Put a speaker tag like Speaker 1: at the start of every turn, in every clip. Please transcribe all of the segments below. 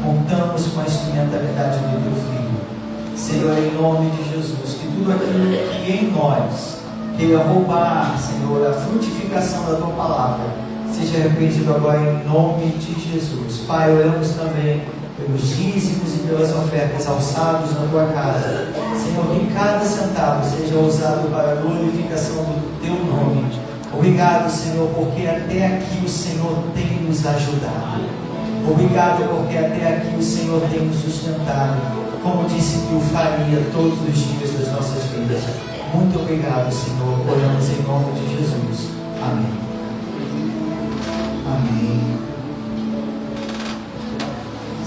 Speaker 1: contamos com a instrumentalidade do Teu Filho. Senhor, em nome de Jesus, que tudo aquilo que em nós queira roubar, Senhor, a frutificação da Tua Palavra, seja repreendido agora em nome de Jesus. Pai, oramos também pelos dízimos e pelas ofertas alçados na Tua casa. Senhor, que cada centavo seja usado para a glorificação do Teu nome. Obrigado, Senhor, porque até aqui o Senhor tem nos ajudado. Obrigado porque até aqui o Senhor tem nos sustentado, como disse que o faria todos os dias das nossas vidas. Muito obrigado, Senhor. Oramos em nome de Jesus. Amém. Amém.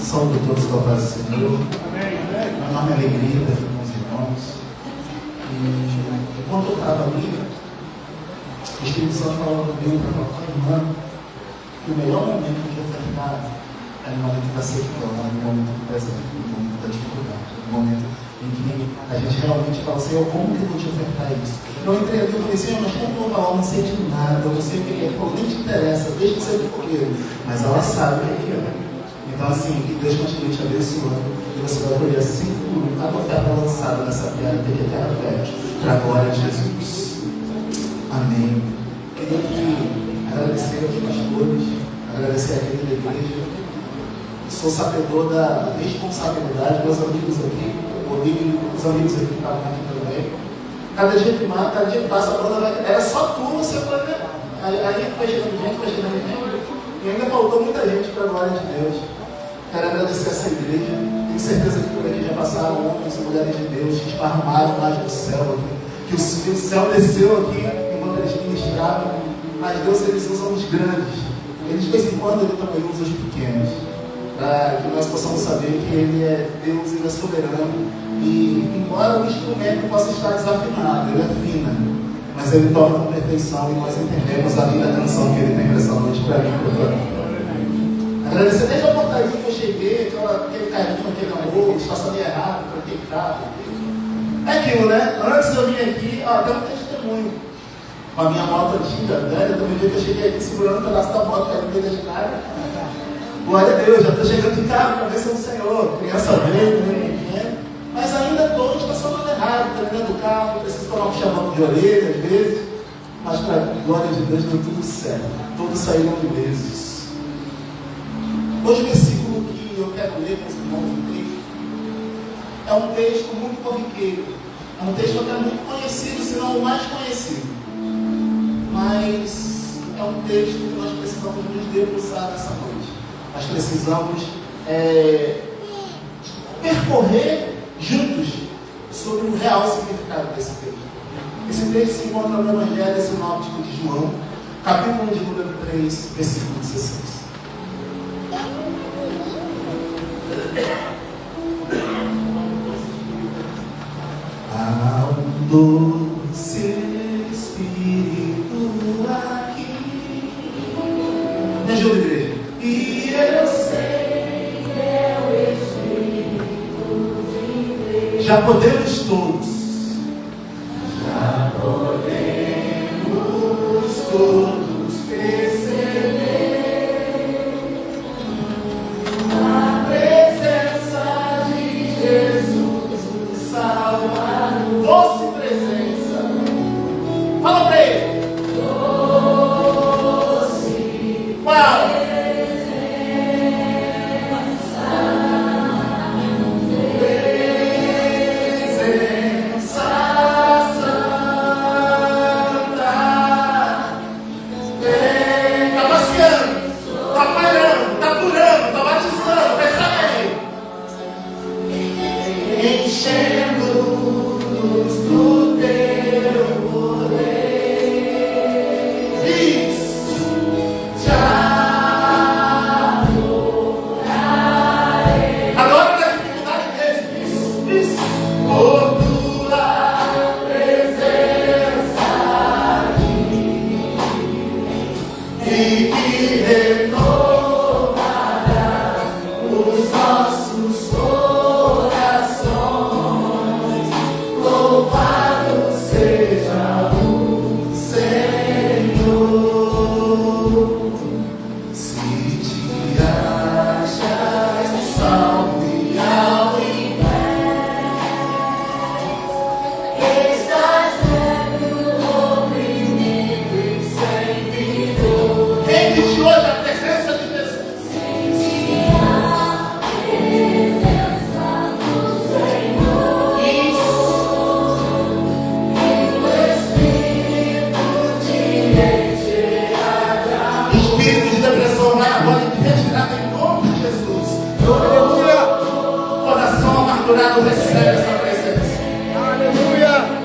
Speaker 1: Saúde a todos com a paz do Senhor. Uma enorme alegria estar aqui com os irmãos. E enquanto eu estava ali, o Espírito Santo falou comigo para falar com a irmã que o melhor momento de ofertar é no momento da sequidão, no momento do presente, no momento da dificuldade, no momento em que a gente realmente fala, Senhor, como que eu vou te ofertar isso? Eu entrei ali e falei, Senhor, mas como que eu vou falar? Eu não sei de nada, eu não sei o que é, nem te interessa, deixa de ser fofoqueiro, mas ela sabe o que é. Então, assim, que Deus continue te abençoando e você vai colher assim a oferta lançada nessa terra, terra fértil, para a glória de Jesus. Amém. Queria aqui agradecer aos pastores, agradecer a querida igreja. Sou sabedor da responsabilidade, meus amigos aqui, os amigos aqui que estavam aqui também. Cada dia que passa, a banda vai. Era só tu, você foi ver. Aí foi chegando gente, e ainda faltou muita gente para a glória de Deus. Quero agradecer essa igreja. Tenho certeza que por aqui já passaram homens e mulheres de Deus que esparramaram mais do céu aqui. Que o céu desceu aqui enquanto eles ministravam. Mas Deus, eles usam os grandes. Ele de vez em quando ele também usa os pequenos. Para que nós possamos saber que Ele é Deus, Ele é soberano. E embora o instrumento possa estar desafinado, ele afina, mas Ele toca com perfeição e nós entendemos a linda canção que Ele tem para essa noite, para mim e para tua vida. Agradecer desde a portaria que eu cheguei, aquele carinho, aquele amor, estacionei errado, troquei carro. É aquilo, né? Antes eu vim aqui, até um testemunho. Com a minha moto antiga, velha, do dia que eu cheguei aqui segurando o pedaço da moto, caiu no meio da estrada. Glória a Deus, já estou chegando de carro para ver se é o Senhor. Criança velha, pequena. Mas ainda estou estacionando errado, treinando o carro, preciso tomar um chamão de orelha às vezes. Mas para a glória de Deus deu tudo certo. Todos saíram ilesos. Hoje o versículo que eu quero ler com os irmãos do texto é um texto muito corriqueiro. É um texto até muito conhecido, se não o mais conhecido. Mas é um texto que nós precisamos nos debruçar nessa noite. Nós precisamos percorrer juntos sobre o real significado desse texto. Esse texto se encontra no Evangelho Sinóptico de João, capítulo de número 3, versículo 16. Há um doce Espírito aqui. Me ajuda, igreja. E eu sei, meu Espírito de Deus. Já podemos todos. Já podemos todos perceber a presença de Jesus, o Salvador. Doce presença. Fala pra ele. Doce. Qual? adorado, recebe essa presença.
Speaker 2: Aleluia.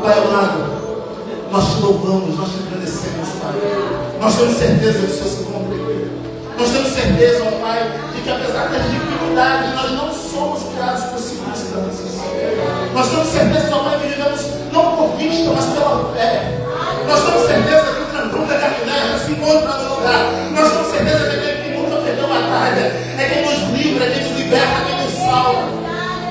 Speaker 1: Pai amado, nós te louvamos, nós te agradecemos, Pai. Nós temos certeza que o Senhor se encontra aqui. Nós temos certeza, ó Pai, de que apesar das dificuldades, nós não somos criados por circunstâncias. Nós temos certeza, ó Pai, que vivemos não por vista, mas pela fé. Nós temos certeza que o grandão da Galileia se encontra no lugar. Nós temos certeza que aquele que nunca perdeu a batalha é quem nos livra, é quem nos liberta, é quem nos salva.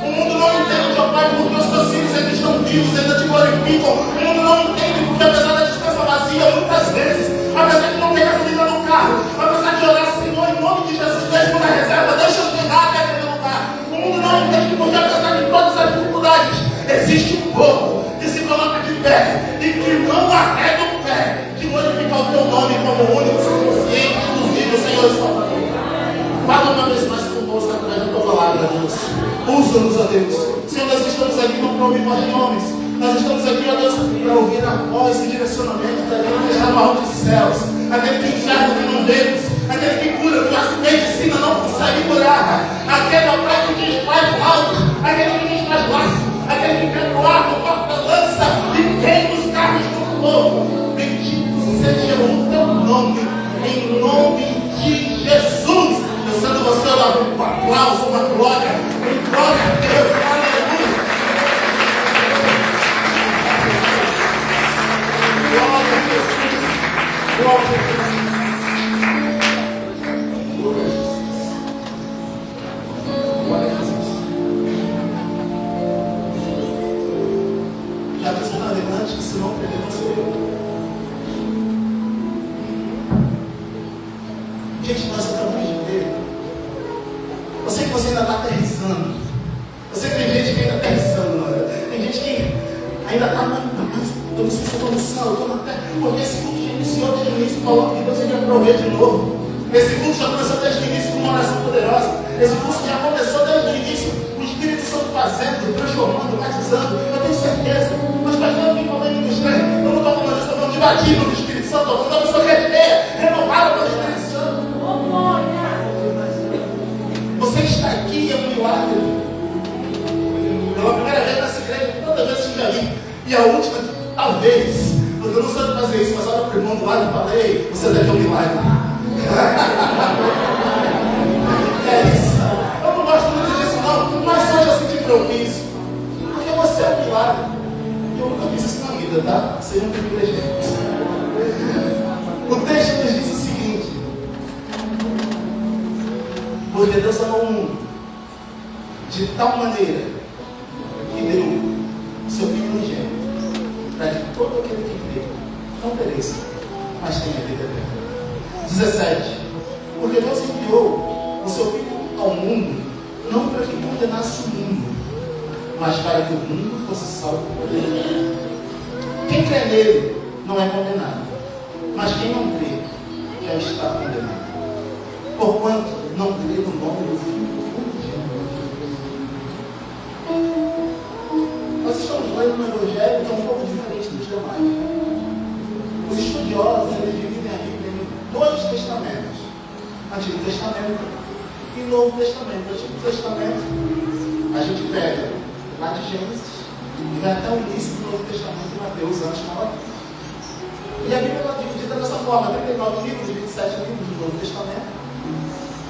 Speaker 1: O mundo não entende, ó Pai, porque os teus filhos ainda estão vivos, ainda te glorificam. O mundo não entende porque apesar da distância vazia, muitas vezes, apesar de não ter gasolina no carro, apesar de orar, Senhor, em nome de Jesus, deixa na reserva, deixa eu chegar até aquele lugar. O mundo não entende porque apesar de todas as dificuldades, existe um povo que se coloca de pé e que não arrega o pé de glorificar o teu nome como o único, suficiente, exclusivo, Senhor e Salvador. Fala uma vez mais conosco através da tua palavra, Deus. Usa-nos, ó Deus. Senhor, nós estamos aqui não para ouvir voz de homens. Nós estamos aqui, ó Deus, para ouvir a voz e direcionamento daquele que está no alto dos céus. Aquele que enxerga o que não vemos. Aquele que cura o que a medicina não consegue curar. Aquele, ó Pai, que diz faz alto. Aquele que diz faz laço. Aquele que quebra o arco, corta a lança e queima os carros do povo. Bendito seja o teu nome. Em nome de Jesus. Pensando você, ó, um aplauso, uma glória. Glória a Deus. Aleluia. Glória a Jesus. Glória a Jesus. Glória a Jesus. Já disse na verdade que se não perder, não sou eu. Gente, nós acabamos de ver. Eu sei que você ainda está aterrissando. Eu sei que tem gente que ainda está aterrissando. Tem gente que ainda está mais. Eu não sei se eu estou no céu, eu estou na terra. Porque esse culto já iniciou desde o início. Falou que Deus ia prover de novo. Esse culto já começou desde o início com uma oração poderosa. Esse culto já começou desde o início. O Espírito Santo fazendo, transformando, batizando. Eu tenho certeza. Mas para quem alguém falando em estranho, eu não estou falando disso, eu estou falando de batismo do Espírito Santo. Eu estou falando da pessoa que é de ideia, renovada pelo Espírito Santo. Você está aqui, é um milagre. Pela primeira vez nessa igreja, todas as vezes que já vi. E a última, talvez, porque eu não sei fazer isso, mas olha para o irmão do lado e falei, você deve ter um milagre. É isso. Eu não gosto muito disso não, mas hoje eu senti propício. Porque você é um milagre. Eu nunca fiz isso na vida, tá? Seja um privilegiado. O texto nos diz o seguinte: porque Deus amou o mundo de tal maneira deu o seu Filho unigênito, para que todo aquele que crê não pereça, mas tenha vida eterna. 17. Porque Deus enviou o seu Filho ao mundo, não para que condenasse o mundo, mas para que o mundo fosse salvo por ele. Quem crê nele não é condenado, mas quem não crê já está condenado, porquanto não crê no nome do Filho unigênito. Nós estamos lendo no Evangelho que é um pouco diferente dos demais. Os estudiosos, eles dividem a Bíblia em 2 testamentos: Antigo Testamento e Novo Testamento. O Antigo Testamento a gente pega lá de Gênesis e vai até o início do Novo Testamento em Mateus, antes de Malaquias. E a Bíblia é dividida dessa forma: 39 livros, 27 livros do Novo Testamento.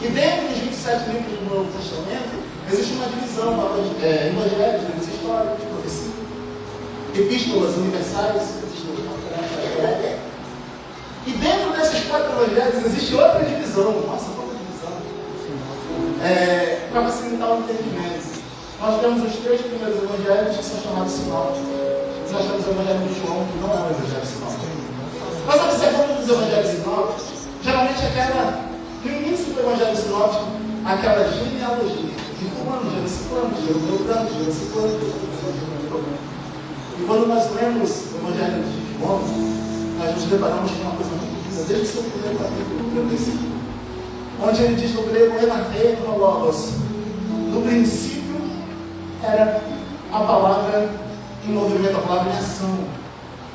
Speaker 1: E dentro dos 27 livros do Novo Testamento existe uma divisão: evangelhos, livros históricos, profecia, epístolas universais, epístolas naturais. E dentro desses 4 evangelhos existe outra divisão. Nossa, quanta divisão! Para facilitar o entendimento, nós temos os 3 primeiros evangelhos que são chamados sinópticos. Nós temos o evangelho de João, que não é um evangelho sinóptico. Nós observamos nos evangelhos sinópticos, geralmente no início do evangelho sinóptico, aquela genealogia de fulano, gerociclano, geroclano, gerociclano. E quando nós lemos o evangelho de João, nós nos deparamos com uma coisa muito linda, desde o seu primeiro capítulo, princípio, onde ele diz no grego, enarrei no logos. No princípio era a palavra em movimento, a palavra em ação,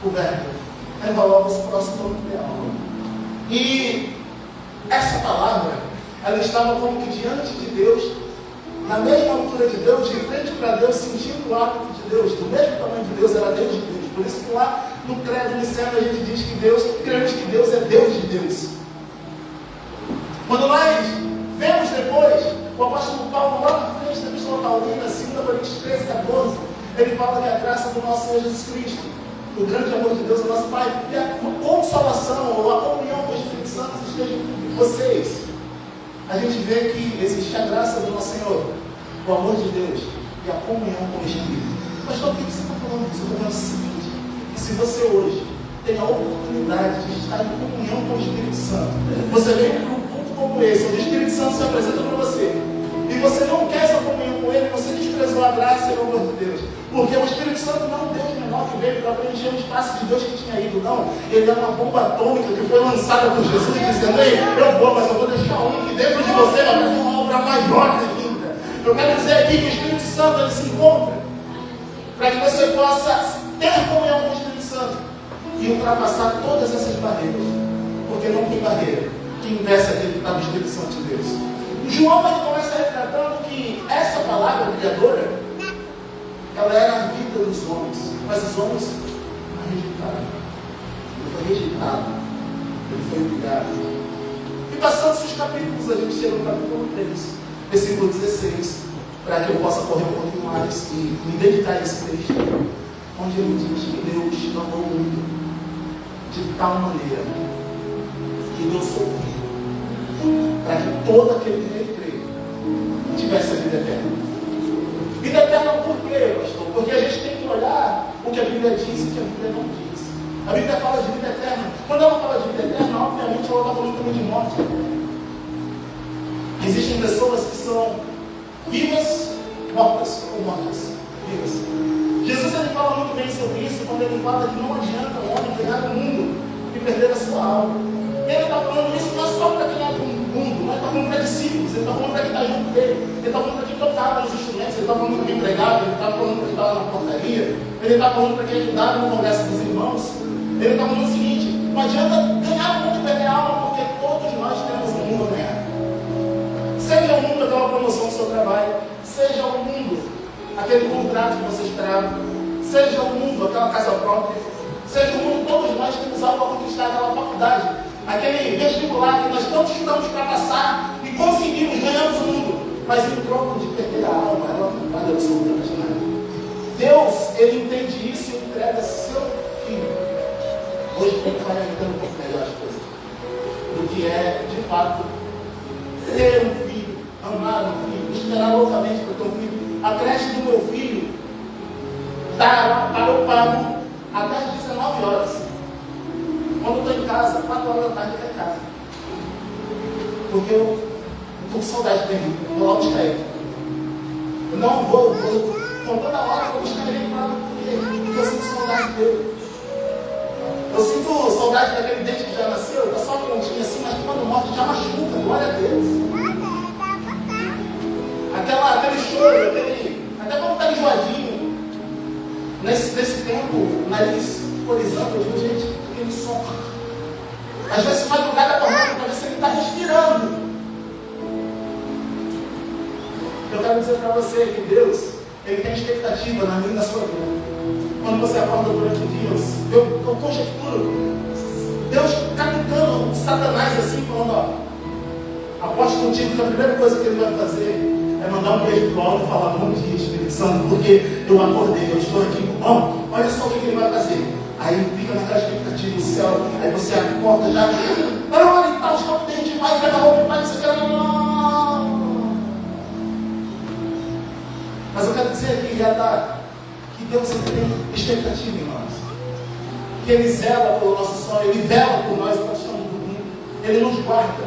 Speaker 1: o verbo. Era logos próximo ao ideal. E essa palavra, ela estava como que diante de Deus, na mesma altura de Deus, de frente para Deus, sentindo o hábito de Deus, do mesmo tamanho de Deus, era Deus de Deus. Por isso que lá no credo niceno a gente diz que cremos que Deus é Deus de Deus. Quando nós vemos depois o apóstolo Paulo lá na frente da Epístola Paulina, 2 Coríntios 13, 14, ele fala que a graça do nosso Senhor Jesus Cristo, o grande amor de Deus, o nosso Pai, e a consolação ou a comunhão com o Espírito Santo estejam com vocês. A gente vê que existe a graça do nosso Senhor, o amor de Deus e a comunhão com o Espírito. Mas por que você está falando isso? Eu estou falando o seguinte: que se você hoje tem a oportunidade de estar em comunhão com o Espírito Santo, você vem para um culto como esse, onde o Espírito Santo se apresenta para você, e você não quer essa comunhão com Ele, você desprezou a graça e o amor de Deus. Porque o Espírito Santo não é um Deus menor que veio para preencher o espaço de Deus que tinha ido, não. Ele é uma bomba atômica que foi lançada por Jesus, dizendo: ei, eu vou, mas eu vou deixar um que dentro de você vai fazer uma obra maior ainda. Eu quero dizer aqui que o Espírito Santo ele se encontra para que você possa ter comunhão com o Espírito Santo e ultrapassar todas essas barreiras. Porque não tem barreira que impeça aquele que está no Espírito Santo de Deus. João ele começa retratando que essa palavra criadora, ela era a vida dos homens, mas os homens a rejeitaram. Ele foi rejeitado, ele foi humilhado. E passando os capítulos, a gente chega no capítulo 3, versículo 16, para que eu possa correr um pouquinho mais e me dedicar a esse texto, onde ele diz que Deus amou o mundo de tal maneira que deu seu Filho, para que todo aquele que nele crê tivesse a vida eterna. Vida eterna por quê, pastor? Porque a gente tem que olhar o que a Bíblia diz e o que a Bíblia não diz. A Bíblia fala de vida eterna. Quando ela fala de vida eterna, obviamente ela está falando também de morte. Existem pessoas que são vivas, mortas ou mortas. Vivas. Jesus ele fala muito bem sobre isso quando ele fala que não adianta o homem ganhar o mundo e perder a sua alma. Ele está falando isso não é só para quem é do mundo, mas está falando para discípulos, ele está falando para quem está junto dele, ele está falando para quem tocava nos instrumentos, ele está falando para quem pregava, ele está falando para quem estava na portaria, ele está falando para quem ajudava no congresso dos irmãos. Ele está falando o seguinte: não adianta ganhar o mundo e perder a alma, porque todos nós temos um mundo a ganhar. Seja o mundo aquela promoção do seu trabalho, seja o mundo aquele contrato que você esperava, seja o mundo aquela casa própria, seja o mundo, todos nós temos algo a conquistar, aquela faculdade, aquele vestibular que nós tanto estudamos para passar e conseguimos, ganhamos o mundo, mas em troca de perder a alma, ela não vale absolutamente nada. Deus, ele entende isso e entrega seu Filho. Hoje a gente vai entender um pouco melhor as coisas do que é, de fato, ter um filho, amar um filho, esperar loucamente para ter um filho. A creche do meu filho eu pago até as 19 horas. Quando eu estou em casa, 4 horas da tarde eu estou em casa. Porque eu estou com saudade dele, vou lá buscar ele. Eu não vou com toda hora eu vou buscar ele porque eu sinto saudade dele. Eu sinto saudade daquele dente que já nasceu, está só pontinho assim, mas quando morre já machuca, glória a Deus. Aquele choro, até quando está enjoadinho, nesse tempo, o nariz corizando, eu digo, gente, aquele som. Às vezes madrugada acordando para ver se ele está respirando. Eu quero dizer para você que Deus, Ele tem expectativa na minha e na sua vida. Quando você acorda durante o dia, eu conjecturo, Deus captando o Satanás assim, falando, ó, aposto contigo que a primeira coisa que ele vai fazer é mandar um beijo pro alto e falar, bom dia, Espírito Santo, porque eu acordei, eu estou aqui, bom, olha só o que ele vai fazer. Aí fica naquela expectativa do céu, aí você acorda já, olha e tal, os campos tem de vai, cada roupa, vai, isso aqui, mas eu quero dizer aqui, que Deus tem expectativa em nós. Que Ele zela pelo nosso sonho, Ele vela por nós enquanto estamos dormindo. Ele nos guarda.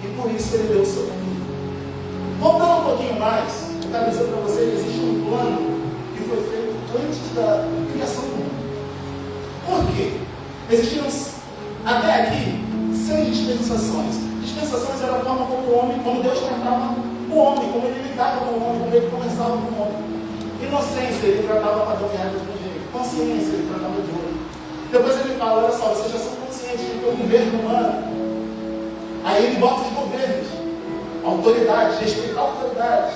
Speaker 1: E por isso Ele deu o seu filho. Voltando um pouquinho mais, eu quero dizer para você que existe um plano que foi feito antes da criação do mundo. Por quê? Existiram até aqui 6 dispensações. Dispensações era a forma como Deus tratava o homem, como Ele lidava com o homem, como Ele conversava com o homem. Inocência, Ele tratava para dominar de um jeito. Consciência, Ele tratava de outro. Depois Ele fala, olha só, vocês já são conscientes de que o governo humano. Aí Ele bota os governos, autoridades, respeitar a autoridade.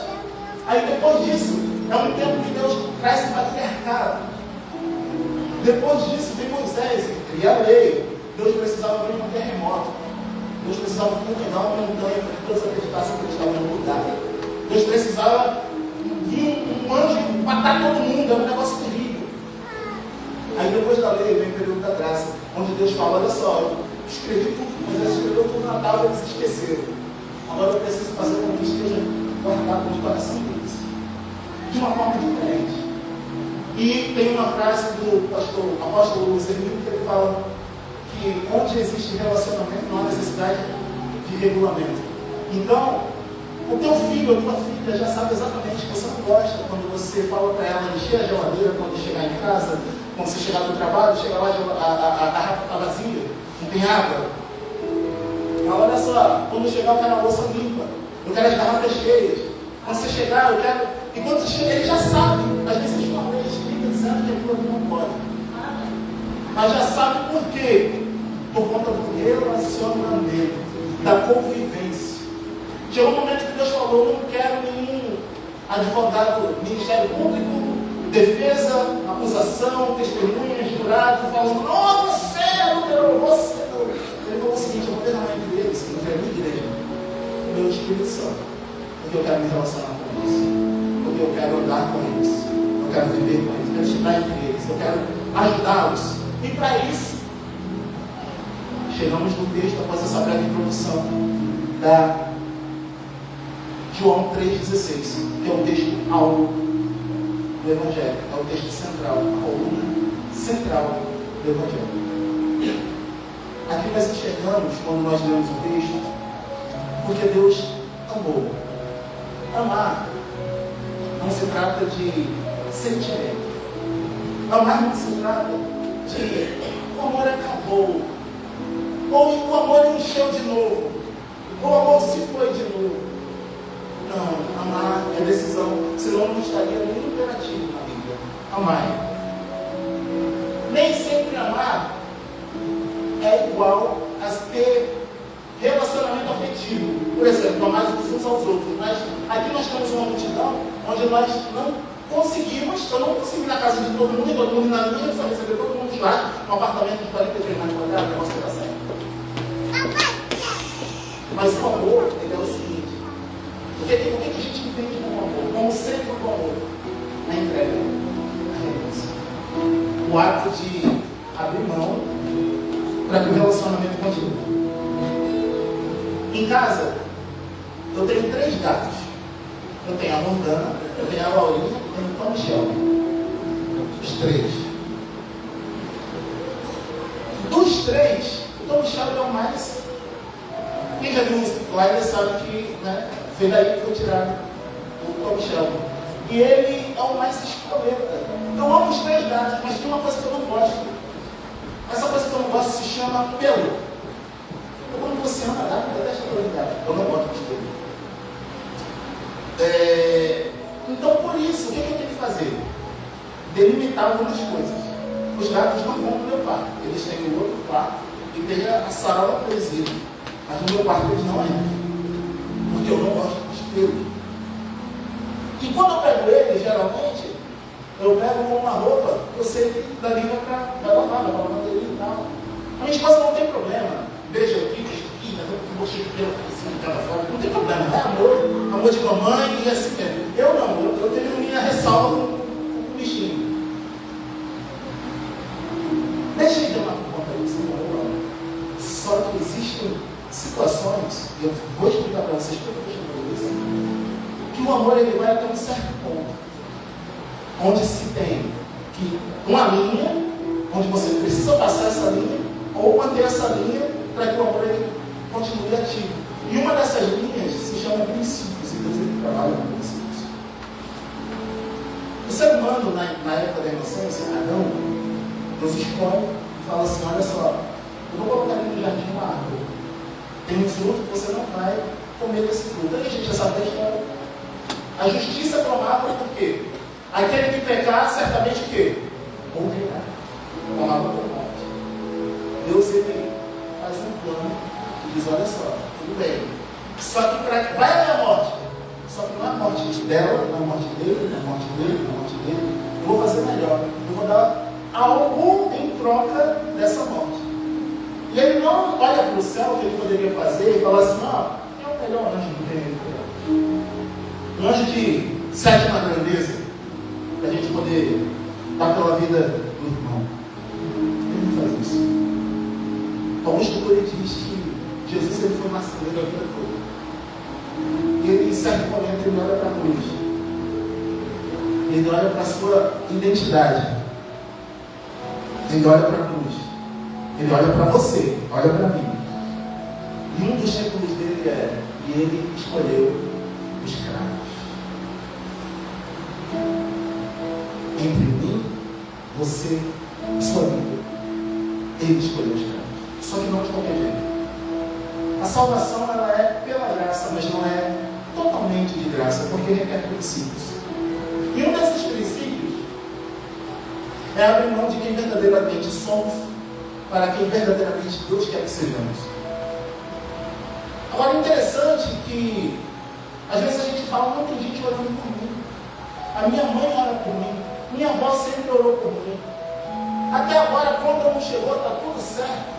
Speaker 1: Aí depois disso, é um tempo que Deus traz o patriarcado. Depois disso, vem Moisés, cria a lei. Deus precisava vir um terremoto. Deus precisava fundar uma montanha para que todos acreditassem que eles estavam no lugar. Deus precisava vir um anjo matar todo mundo, era um negócio terrível. Aí depois da lei vem o período da graça, onde Deus fala, olha só, eu escrevi tudo, mas ele escreveu tudo na tábua e eles esqueceram. Agora eu preciso fazer com que esteja guardado no coração deles. De uma forma diferente. E tem uma frase do apóstolo Luiz Hermínio que ele fala que onde existe relacionamento não há necessidade de regulamento. Então, o teu filho ou tua filha já sabe exatamente que você não gosta quando você fala para ela encher a geladeira quando chegar em casa, quando você chegar do trabalho, chega lá a garrafa está vazia, não tem água. Então, olha só, quando chegar eu quero a louça limpa, eu quero as garrafas cheias. Quando você chegar, eu quero. E quando você chega, ele já sabe. Às vezes existe uma lei escrita dizendo que aquilo não pode. Mas já sabe por quê? Por conta do relacionamento, da convivência. Chegou um momento que Deus falou, eu não quero nenhum advogado, Ministério Público, defesa, acusação, testemunhas, jurado, falando, não, você adulterou, você não. Ele falou o seguinte, eu vou derramar entre eles, que não é a minha igreja, o meu Espírito Santo, porque eu quero me relacionar com eles, porque eu quero andar com eles, eu quero viver com eles, eu quero estar entre eles, eu quero ajudá-los. E para isso, chegamos no texto, após essa breve introdução, da João 3,16, que é o texto áureo do Evangelho, é o texto central, a coluna central do Evangelho. Aqui nós enxergamos, quando nós lemos o texto, porque Deus amou. Amar não se trata de sentimento. Amar não se trata de o amor acabou, ou o amor encheu de novo, ou o amor se foi de novo. Não, amar é decisão, senão não estaria no imperativo na Bíblia. Amar. Nem sempre amar é igual a ter relacionamento afetivo. Por exemplo, amar uns aos outros. Mas aqui nós temos uma multidão onde nós não conseguimos, eu não consigo ir na casa de todo mundo, e todo mundo na minha, só receber todo mundo lá, um apartamento de 43 metros quadrados, o negócio está certo. Mas o amor, ele é o seguinte, o que a gente entende como amor? Como sempre o amor? A entrega, a renúncia. O ato de abrir mão para que o relacionamento continue. Em casa, eu tenho 3 gatos. Eu tenho a Morgana, eu tenho a Laurinha e eu tenho a Michelle. Os três. Dos três, o Tom Shelby é o mais. Quem já viu o Slider sabe que, né, foi daí que foi tirado o Tom Shelby. E ele é o mais escoleta. Eu amo os três gatos, mas tem uma coisa que eu não gosto. Essa coisa que eu não gosto se chama pelo. Quando você ama gato, eu detesto pelo de gato. Eu não gosto de pelo. Então, por isso, o que eu tenho que fazer? Delimitar algumas coisas. Os gatos não vão no meu quarto. Eles têm o outro quarto e tem a sala da poesia. Mas no meu quarto eles não entram. Porque eu não gosto de espelho. E quando eu pego ele, geralmente, eu pego com uma roupa que eu sei que dali vai lavar, vai lavar dele e tal. A minha esposa não tem problema. Beija aqui, que você pelo assim, cada fora. Não tem problema, é amor de mamãe e assim mesmo. Eu não, eu tenho minha ressalva com o bichinho. Deixa eu dar uma conta disso, só que existem situações, e eu vou explicar para vocês por que eu estou isso, que o amor ele vai até um certo ponto, onde se tem que uma linha, onde você precisa passar essa linha, ou manter essa linha para que o amor ele continue ativo. E uma dessas linhas se chama princípios, e Deus ele trabalha com princípios. O ser humano, na época da inocência, Adão, Deus expõe e fala assim, olha só, eu vou colocar aqui no jardim uma árvore. Tem um fruto que você não vai comer desse fruto. Aí, gente, essa vez a justiça clamava por quê? Aquele que pecar, certamente o quê? Morrerá. Clamava por morte. Deus, ele faz um plano e diz, olha só, tudo bem. Só que vai haver a morte. Só que não é a morte dela, não é a morte dele, não é a morte dele, não é a morte dele. Eu vou fazer melhor. Eu vou dar algo em troca dessa morte. E ele não olha para o céu que ele poderia fazer e fala assim, ó, é o melhor anjo do reino. Um anjo de sétima grandeza, para a gente poder dar pela vida do irmão. Ele não faz isso. Augusto Cury diz que Jesus ele foi marceneiro a vida toda. E ele, em certo momento, ele olha para a cruz. Ele olha para a sua identidade. Ele olha para a cruz. Ele olha para você, olha para mim. E um dos títulos dele é, e ele escolheu os cravos. Entre mim, você e sua vida. Ele escolheu os cravos. Só que não de qualquer jeito. A salvação ela é pela graça, mas não é totalmente de graça, porque requer princípios. E um desses princípios é abrir mão de quem verdadeiramente somos para quem verdadeiramente Deus quer que sejamos. Agora, interessante que às vezes a gente fala, não tem gente orando por mim. A minha mãe ora por mim. Minha avó sempre orou por mim. Até agora a conta não chegou, está tudo certo.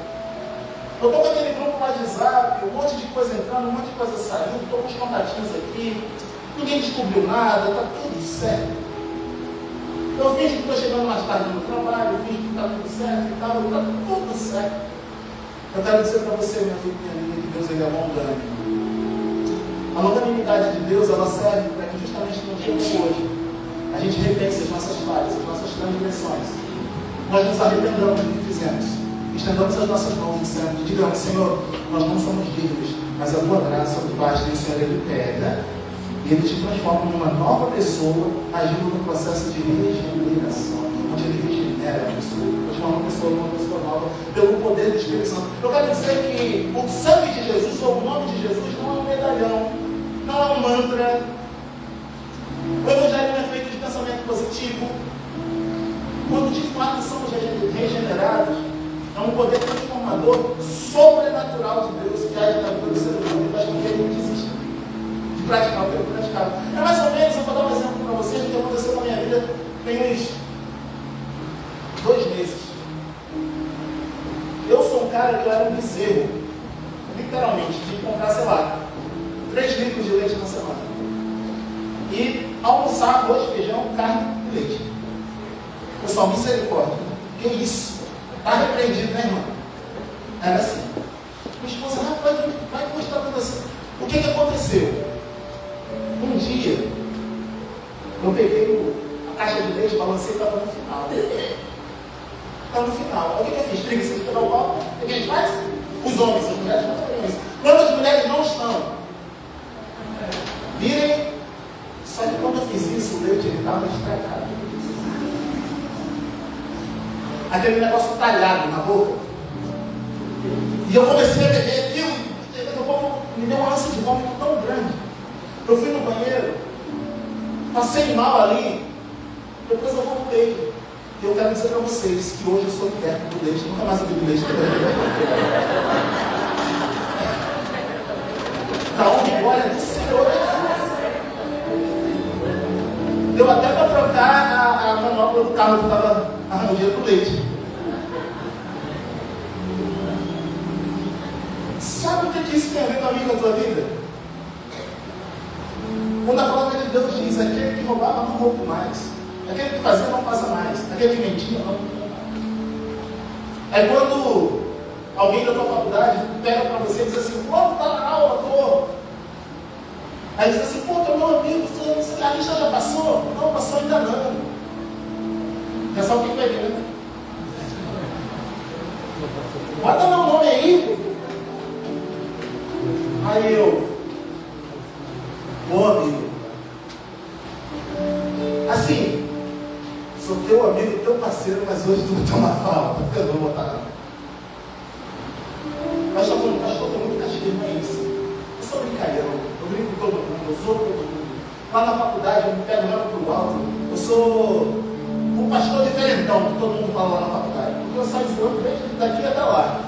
Speaker 1: Eu estou com aquele grupo lá de zap, um monte de coisa entrando, um monte de coisa saindo, estou com os contatinhos aqui, ninguém descobriu nada, está tudo certo. Eu finge que estou chegando mais tarde no trabalho, eu finge que está tudo certo e tal, está tudo certo. Eu quero dizer para você, minha amiga, que Deus ele é longânimo. A longanimidade de Deus, ela serve para que justamente no dia como hoje, a gente repense as nossas falhas, as nossas transgressões. Nós nos arrependamos do que fizemos. Estendamos as nossas mãos dizendo, e digamos, Senhor, nós não somos dignos, mas a tua graça, a tua basta, e o Senhor ele pega, e ele te transforma em uma nova pessoa, agindo no processo de regeneração, onde ele regenera a pessoa, transforma uma pessoa numa pessoa nova, pelo poder do Espírito Santo. Eu quero dizer que o sangue de Jesus, ou o nome de Jesus, não é um medalhão, não é um mantra. O Evangelho não é feito de pensamento positivo. Quando de fato somos regenerados, é um poder transformador sobrenatural de Deus que age na vida do ser humano e faz com que ele desista de praticar o que ele praticava. É mais ou menos, eu vou dar um exemplo para vocês do que aconteceu na minha vida tem uns 2 meses. Eu sou um cara que eu era um bezerro, literalmente, de comprar, sei lá, 3 litros de leite na semana. E almoçar arroz, feijão, carne e leite. Pessoal, misericórdia. Que isso? Está repreendido, né, irmão? Era assim. Minha esposa, vai gostar tudo assim. O que aconteceu? Um dia, eu peguei a caixa de leite, balancei e estava no final. Estava no final. O que eu fiz? Preguiça de pegar o copo. O que a gente faz? Os homens, as mulheres não fazem isso. Quando as mulheres não estão, virem. Só que quando eu fiz isso, o leite estava estragado. Aquele negócio talhado na boca. E eu comecei a beber aquilo. Daqui a pouco me deu uma ânsia de vômito tão grande. Eu fui no banheiro, passei mal ali, depois eu voltei. E eu quero dizer para vocês que hoje eu sou interno do leite, nunca mais bebi leite. Da honra e glória do Senhor. Deu até para trocar a manopla do carro que estava arranjando dinheiro do leite. Sabe o que isso tem a ver com a minha e com a tua vida? Quando a palavra de Deus diz, aquele que roubava não roube mais, aquele que fazia não faça mais, aquele que mentia não mentia mais. É quando alguém da tua faculdade pega para você e diz assim, fulano está na aula, tô. Aí diz assim, pô, teu meu amigo, a lista já passou? Não, passou ainda não. Já sabe o que vai ver, né? Bota meu nome aí. Aí eu, ô amigo, assim, sou teu amigo, teu parceiro, mas hoje tu não toma fala, porque eu não vou botar não. Mas pastor, tô muito castigo, não é isso. Eu sou brincalhão, eu brinco com todo mundo, eu sou todo mundo. Lá na faculdade eu me pego lá pro alto, eu sou o pastor diferentão que todo mundo fala lá na faculdade. Porque eu saio voando desde daqui até lá.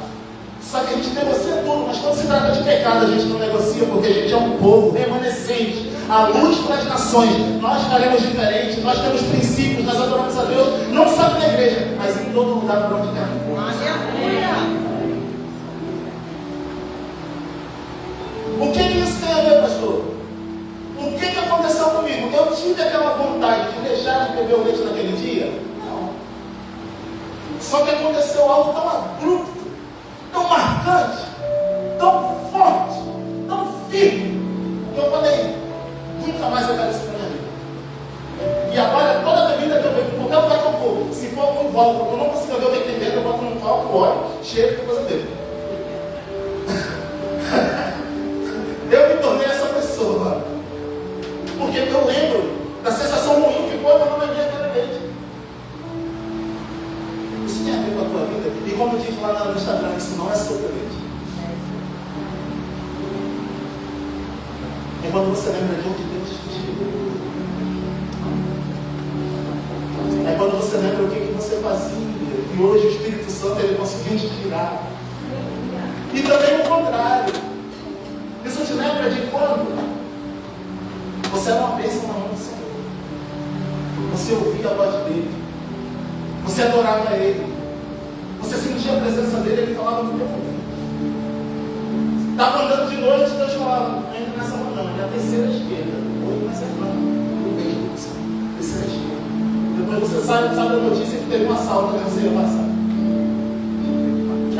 Speaker 1: Só que a gente negocia tudo, mas quando se trata de pecado, a gente não negocia, porque a gente é um povo remanescente, a luz para as nações. Nós faremos diferente, nós temos princípios, nós adoramos a Deus, não só na igreja, mas em todo lugar por onde quer que for. O que isso tem a ver, pastor? O que aconteceu comigo? Eu tive aquela vontade de deixar de beber o leite naquele dia? Não. Só que aconteceu algo tão abrupto, tão marcante, tão forte, tão firme, que eu falei, nunca mais eu quero isso na minha vida. E agora, toda a bebida que eu bebo, qualquer lugar que eu for, se for algum volta, porque eu não consigo ver o que tem dentro, eu boto num copo, óleo, cheiro, e depois eu bebo. Eu me tornei essa pessoa, porque eu lembro da sensação ruim que foi quando eu bebi aquele leite. Isso tem a ver com a tua vida. E como diz lá no Instagram, isso não é sobre leite. É quando você lembra de onde Deus te tirou. É quando você lembra o que você fazia. E hoje o Espírito Santo ele conseguiu te tirar. E também o contrário. Isso te lembra de quando você era uma bênção na mão do Senhor. Você ouvia a voz dele. Você adorava ele. Você sentia a presença dele, ele falava no teu ouvido. Estava andando de noite, Deus falava, não entra nessa mão não, é a terceira esquerda. Oi, mas é não. Terceira esquerda. Depois você sabe a notícia que teve um assalto, né? Você ia passar.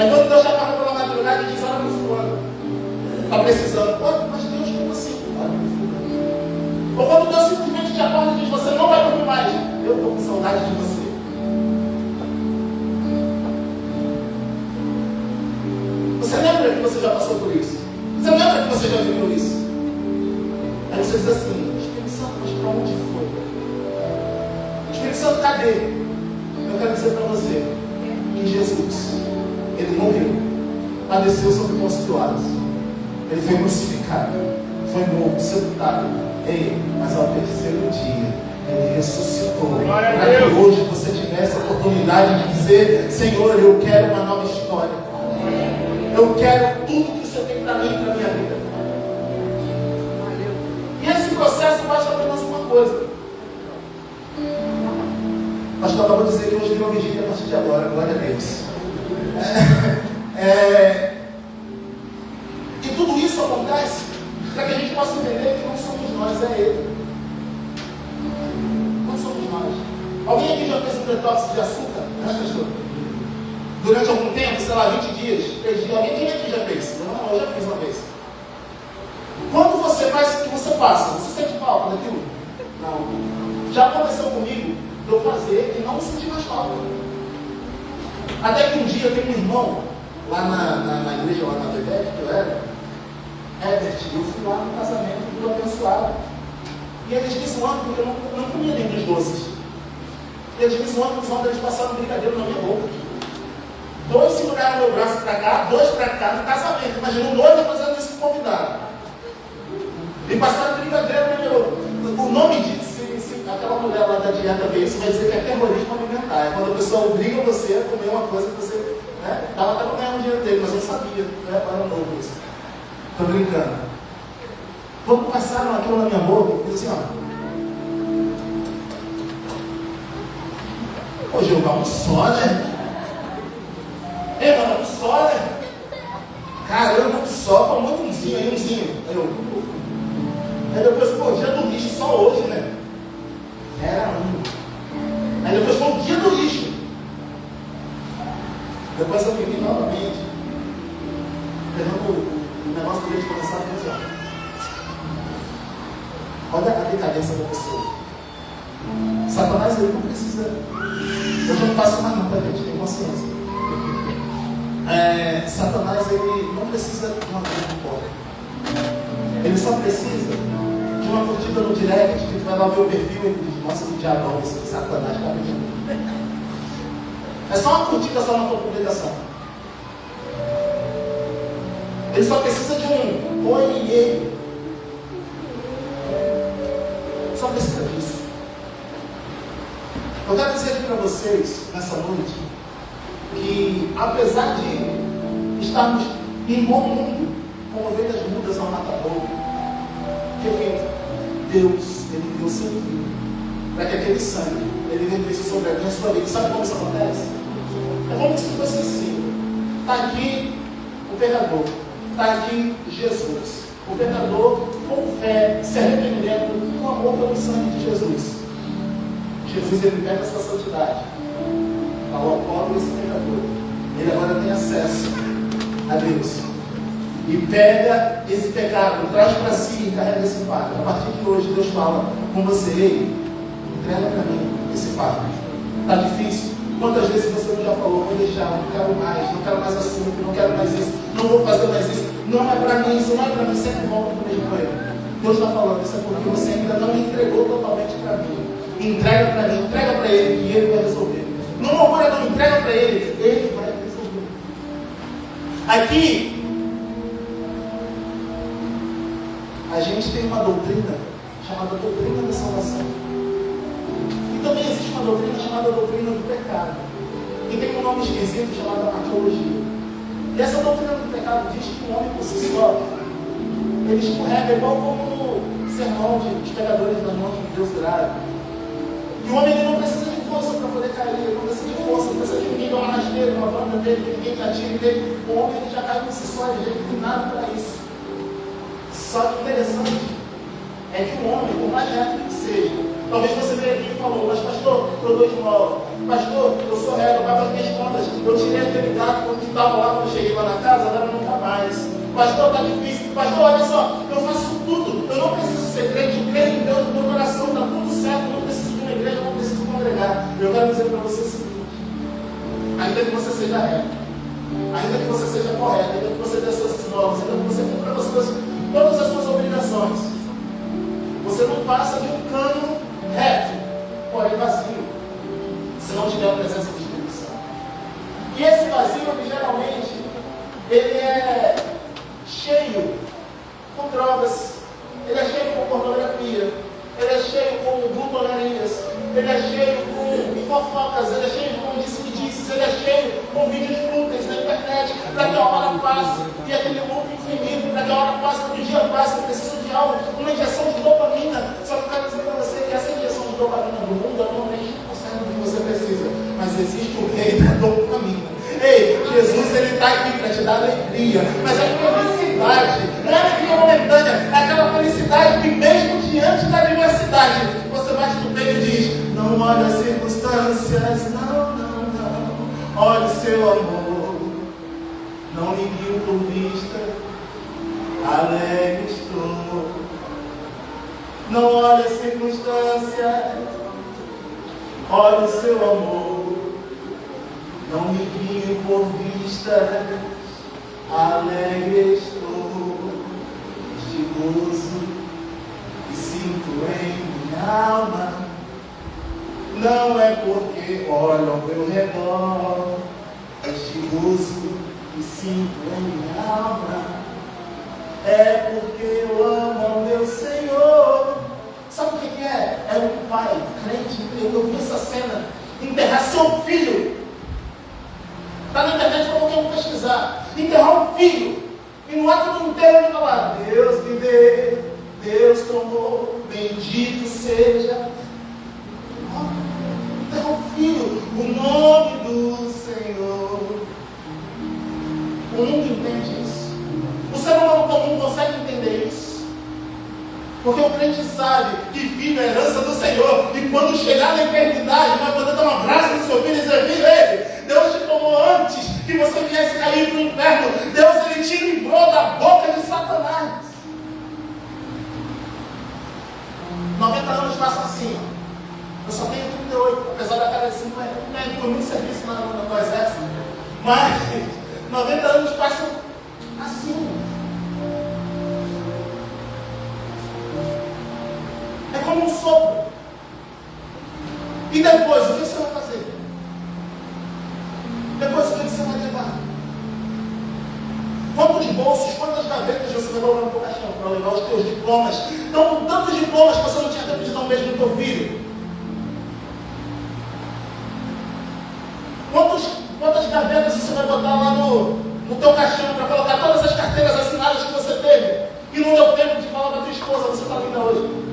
Speaker 1: Aí quando Deus já passa pela madrugada e diz, olha meu fulano. Está precisando. Pô, mas Deus, como assim? Olha meu fulano. Ou quando Deus simplesmente te acorda e diz, você não vai dormir mais. Eu estou com saudade de você. Você lembra que você já passou por isso? Você lembra que você já viveu isso? Aí você diz assim, Espírito Santo, mas para onde foi? Espírito Santo, cadê? Eu quero dizer para você que Jesus, ele morreu, padeceu sobre Pôncio Pilatos, ele foi crucificado, foi morto, sepultado, mas ao terceiro dia ele ressuscitou, para que hoje você tivesse a oportunidade de dizer, Senhor, eu quero uma nova história. Eu quero tudo que o Senhor tem para mim e para a minha vida. E esse processo basta apenas uma coisa. O pastor acabou de dizer que hoje virou vigília a partir de agora, glória a Deus. E tudo isso acontece para que a gente possa entender que não somos nós, é Ele. Não somos nós. Alguém aqui já fez um detox de açúcar? Né, pastor? Durante algum tempo, sei lá, 20 dias, 3 dias, quem aqui já fez? Não, eu já fiz uma vez. Quando você faz o que você passa, você sente falta daquilo? Não. Já aconteceu comigo de eu fazer e não sentir mais falta. Até que um dia eu tenho um irmão, lá na igreja, lá na Bebete, que eu era, Herbert, eu fui lá no casamento do abençoado. E eles disseram ontem, porque eu não comia nem dos doces. E eles disseram ontem que os homens eles passaram um brincadeiro na minha boca. 2 seguraram meu braço para cá, 2 para cá, no casamento. Imagina um noivo fazendo isso com o convidado. E passaram brincadeira na minha boca. O nome disso, se aquela mulher lá da dieta ver isso, vai dizer que é terrorismo alimentar. É quando a pessoa obriga você a comer uma coisa que você. Estava até para ganhar um dinheiro dele, mas eu não sabia. Agora é novo isso. Estou brincando. Quando passaram aquilo na minha boca, eu fiz assim, ó. Ô Gil, vamos só, né? Vamos só, né? Caramba, vamos só, com muito umzinho aí, umzinho. Aí depois, pô, dia do lixo só hoje, né? Era um. Aí depois foi o dia do lixo. Depois eu me vi novamente. Pegando o negócio do leite começar a fazer, olha a decadência da pessoa. Satanás, ele não precisa. Eu já não faço mais nada, gente, tem consciência. Satanás, ele não precisa de uma grande porta. Ele só precisa de uma curtida no direct, que tu vai lá ver o perfil e diz, nossa, que diabão, esse aqui, Satanás, tá vendo? É só uma curtida só na tua publicação. Ele só precisa de um oi e ele. Só precisa disso. Eu quero dizer aqui para vocês, nessa noite, que apesar de estarmos em bom mundo, como ovelhas mudas ao matador, Deus, ele deu seu filho, para que aquele sangue, ele vendesse sobre a minha sua vida. Sabe como isso acontece? É como se fosse assim. Está aqui o pecador, está aqui Jesus. O pecador, com fé, se arrependendo, com amor pelo sangue de Jesus. Jesus, ele pega essa santidade, fala ao pobre esse pecador. Ele agora tem acesso a Deus. E pega esse pecado, traz para si e carrega esse fardo. A partir de hoje, Deus fala com você: ei, entrega para mim esse fardo. Está difícil? Quantas vezes você já falou, vou deixar, não quero mais assunto, não quero mais isso, não vou fazer mais isso, não é para mim, isso não é para mim, sempre volta para o mesmo erro. Deus está falando, isso é porque você ainda não entregou totalmente para mim. Entrega para mim, entrega para Ele, que Ele vai resolver. Não murmura, não, entrega para Ele, Ele vai resolver. Aqui, a gente tem uma doutrina chamada doutrina da salvação. E também existe uma doutrina chamada doutrina do pecado, que tem um nome esquisito chamado arqueologia. E essa doutrina do pecado diz que o homem por si só, ele escorrega igual como o sermão dos pecadores das mãos de Deus grave. E o homem ele não precisa de força para poder cair, ele não precisa de força, não precisa de ninguém dar uma rasteira, uma banda dele, que ninguém atire dele. O homem ele já cai por si só, ele não tem nada para isso. Só que o interessante é que o homem, por mais reto que seja, talvez você veja aqui e falou, mas pastor, eu dou esmola, pastor, eu sou reto, eu pago as minhas contas, eu tirei aquele gato que estava lá quando eu cheguei lá na casa, agora não está mais. Pastor, está difícil, pastor, olha só, eu faço tudo, eu não preciso ser crente, eu creio em Deus, no meu coração está tudo certo, eu não preciso de uma igreja, eu não preciso congregar. Eu quero dizer para você o seguinte: ainda que você seja reto, ainda que você seja correto, ainda que você dê as suas esmolas, ainda que você cumpra todas as suas obrigações, você não passa de um cano reto, porém vazio, se não tiver a presença do Espírito Santo. E esse vazio, ele, geralmente, ele é cheio com drogas, ele é cheio com pornografia, ele é cheio com glutonarias, ele é cheio com fofocas, ele é cheio com disse-me-disses, ele é cheio com vídeos fúteis na internet, para que a hora passe, e aquele loop infinito, para que a hora passe, para que o dia passe, eu preciso de algo, uma injeção de dopamina. Só que eu quero dizer para você que essa injeção de dopamina do mundo não é 20% do que você precisa, mas existe o rei da dopamina. Ei, Jesus, ele está aqui para te dar alegria, mas é felicidade, não é alegria momentânea, é aquela felicidade que mesmo diante da adversidade, você bate no peito e diz: não olhe as circunstâncias, não, olhe o seu amor, não me guio por vista, alegre estou, não olhe as circunstâncias, olha o seu amor, não me guio por vista, alegre estou, este gozo que sinto em minha alma, não é porque olho ao meu redor, este gozo que sinto em minha alma, é porque eu amo ao meu Senhor. Sabe o que é? É um pai crente, eu vi essa cena, enterrar seu filho. Está na internet para qualquer um pesquisar. Enterrar um filho. E no ato do enterro ele fala: Deus me deu, Deus tomou, bendito seja. Enterrar um filho, o nome do Senhor. O mundo entende isso. O ser humano comum consegue entender isso. Porque o crente sabe que filho é a herança do Senhor. E quando chegar na eternidade, vai poder dar um abraço no seu filho e dizer: filho, ele, Deus te tomou antes que você viesse cair para o inferno. Deus, ele te livrou da boca de Satanás. 90 anos passa assim. Eu só tenho 38, apesar da cara de 50. Foi muito serviço no exército. Mas 90 anos passam assim. É como um sopro. E depois, o que você vai fazer? Depois, o que você vai levar? Quantos bolsos, quantas gavetas você vai levar para o caixão para levar os teus diplomas? Então, com tantos diplomas que você não tinha tempo de dar um beijo no teu filho. Quantas gavetas você vai botar lá no teu caixão para colocar todas as carteiras assinadas que você teve e não deu tempo de falar para tua esposa: você está linda hoje?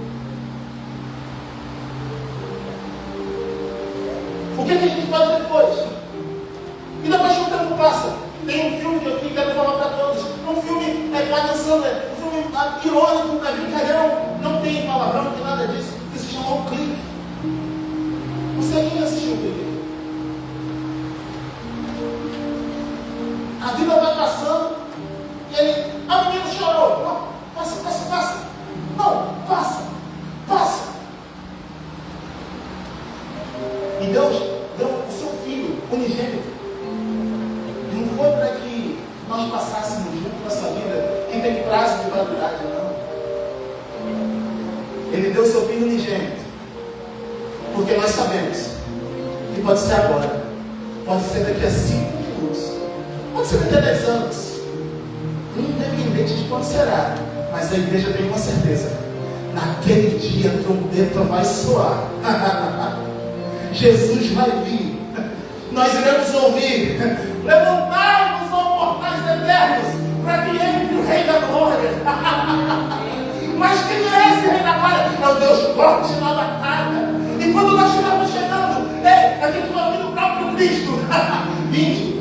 Speaker 1: O que a gente faz depois? E depois que o tempo passa, tem um filme que eu quero falar para todos. Um filme com Adam Sandler, um filme irônico, é brincadeira, não tem palavrão, não tem nada disso, que se chama O Clique. Você quem assistiu o Clique? A vida vai passando e ele, o menino chorou. Não, passa. Não, passa. E Deus deu o seu Filho unigênito. Não foi para que nós passássemos junto nessa vida que tem prazo de validade, não. Ele deu o seu Filho unigênito. Porque nós sabemos que pode ser agora, pode ser daqui a 5 minutos, pode ser daqui a 10 anos, independente de quando será. Mas a igreja tem uma certeza: naquele dia a trombeta vai soar. Jesus vai vir. Nós iremos ouvir: levantai-vos, ó portais eternos, para que entre o Rei da Glória. Mas quem é esse Rei da Glória? É o Deus forte na batalha. E quando nós estivermos chegando, aqui tu vai vir o próprio Cristo. Vinde,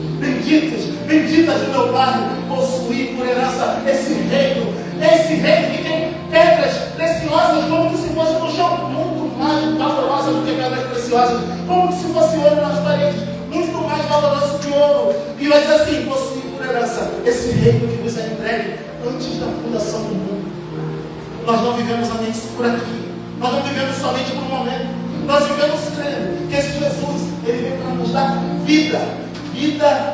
Speaker 1: benditas do meu Pai, possuir por herança esse reino que tem pedras preciosas como se fosse no chão, muito mais valorosa do que pedras preciosas, como se fosse ouro nas paredes, muito mais valoroso que ouro. E vai dizer assim: possuir por herança esse reino que vos é entregue antes da fundação do mundo. Nós não vivemos somente por aqui, nós não vivemos somente por um momento, nós vivemos crendo que esse Jesus, ele veio para nos dar vida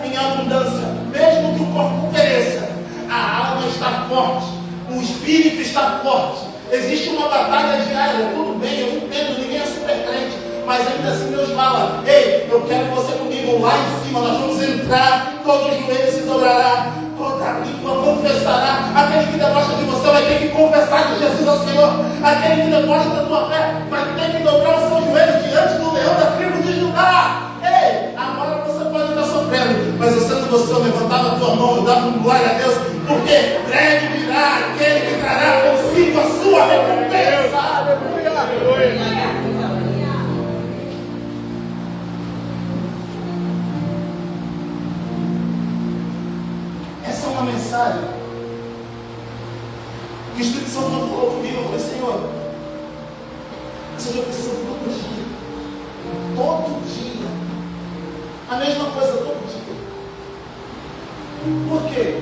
Speaker 1: em abundância. Mesmo que o corpo pereça, a alma está forte, o espírito está forte. Existe uma batalha diária, tudo bem, eu entendo, ninguém é super crente, mas ainda assim Deus fala: ei, eu quero você comigo lá em cima, nós vamos entrar, todo joelho se dobrará, toda língua confessará. Aquele que debocha de você vai ter que confessar que Jesus é o Senhor. Aquele que debocha da tua fé vai ter que dobrar o seu joelho diante do leão da tribo de Judá. Ei, agora você pode estar sofrendo, mas eu sendo você, eu levantava a tua mão, eu dava glória a Deus, porque breve virá aquele que trará consigo a sua recompensa. Aleluia. Essa é uma mensagem que o Espírito Santo falou comigo. Eu falei: Senhor, eu preciso todo dia. Todo dia. A mesma coisa todo dia. Por quê?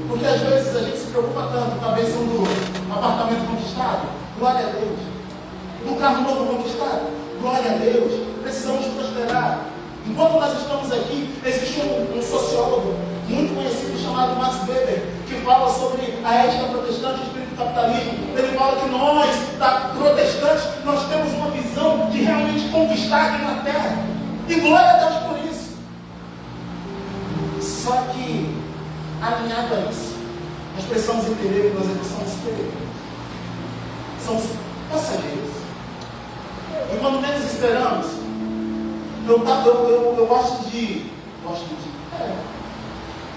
Speaker 1: Porque às vezes a gente se preocupa tanto com a bênção do apartamento conquistado, glória a Deus, do carro novo conquistado, Glória a Deus. Precisamos prosperar. Enquanto nós estamos aqui, existe um sociólogo muito conhecido chamado Max Weber, que fala sobre a ética protestante e o espírito do capitalismo. Ele fala que nós, protestantes, nós temos uma visão de realmente conquistar aqui na terra. E glória a Deus por isso. Só que, alinhado a isso, nós precisamos entender que nós aqui somos superiores. Somos passageiros. E quando menos esperamos, eu gosto de.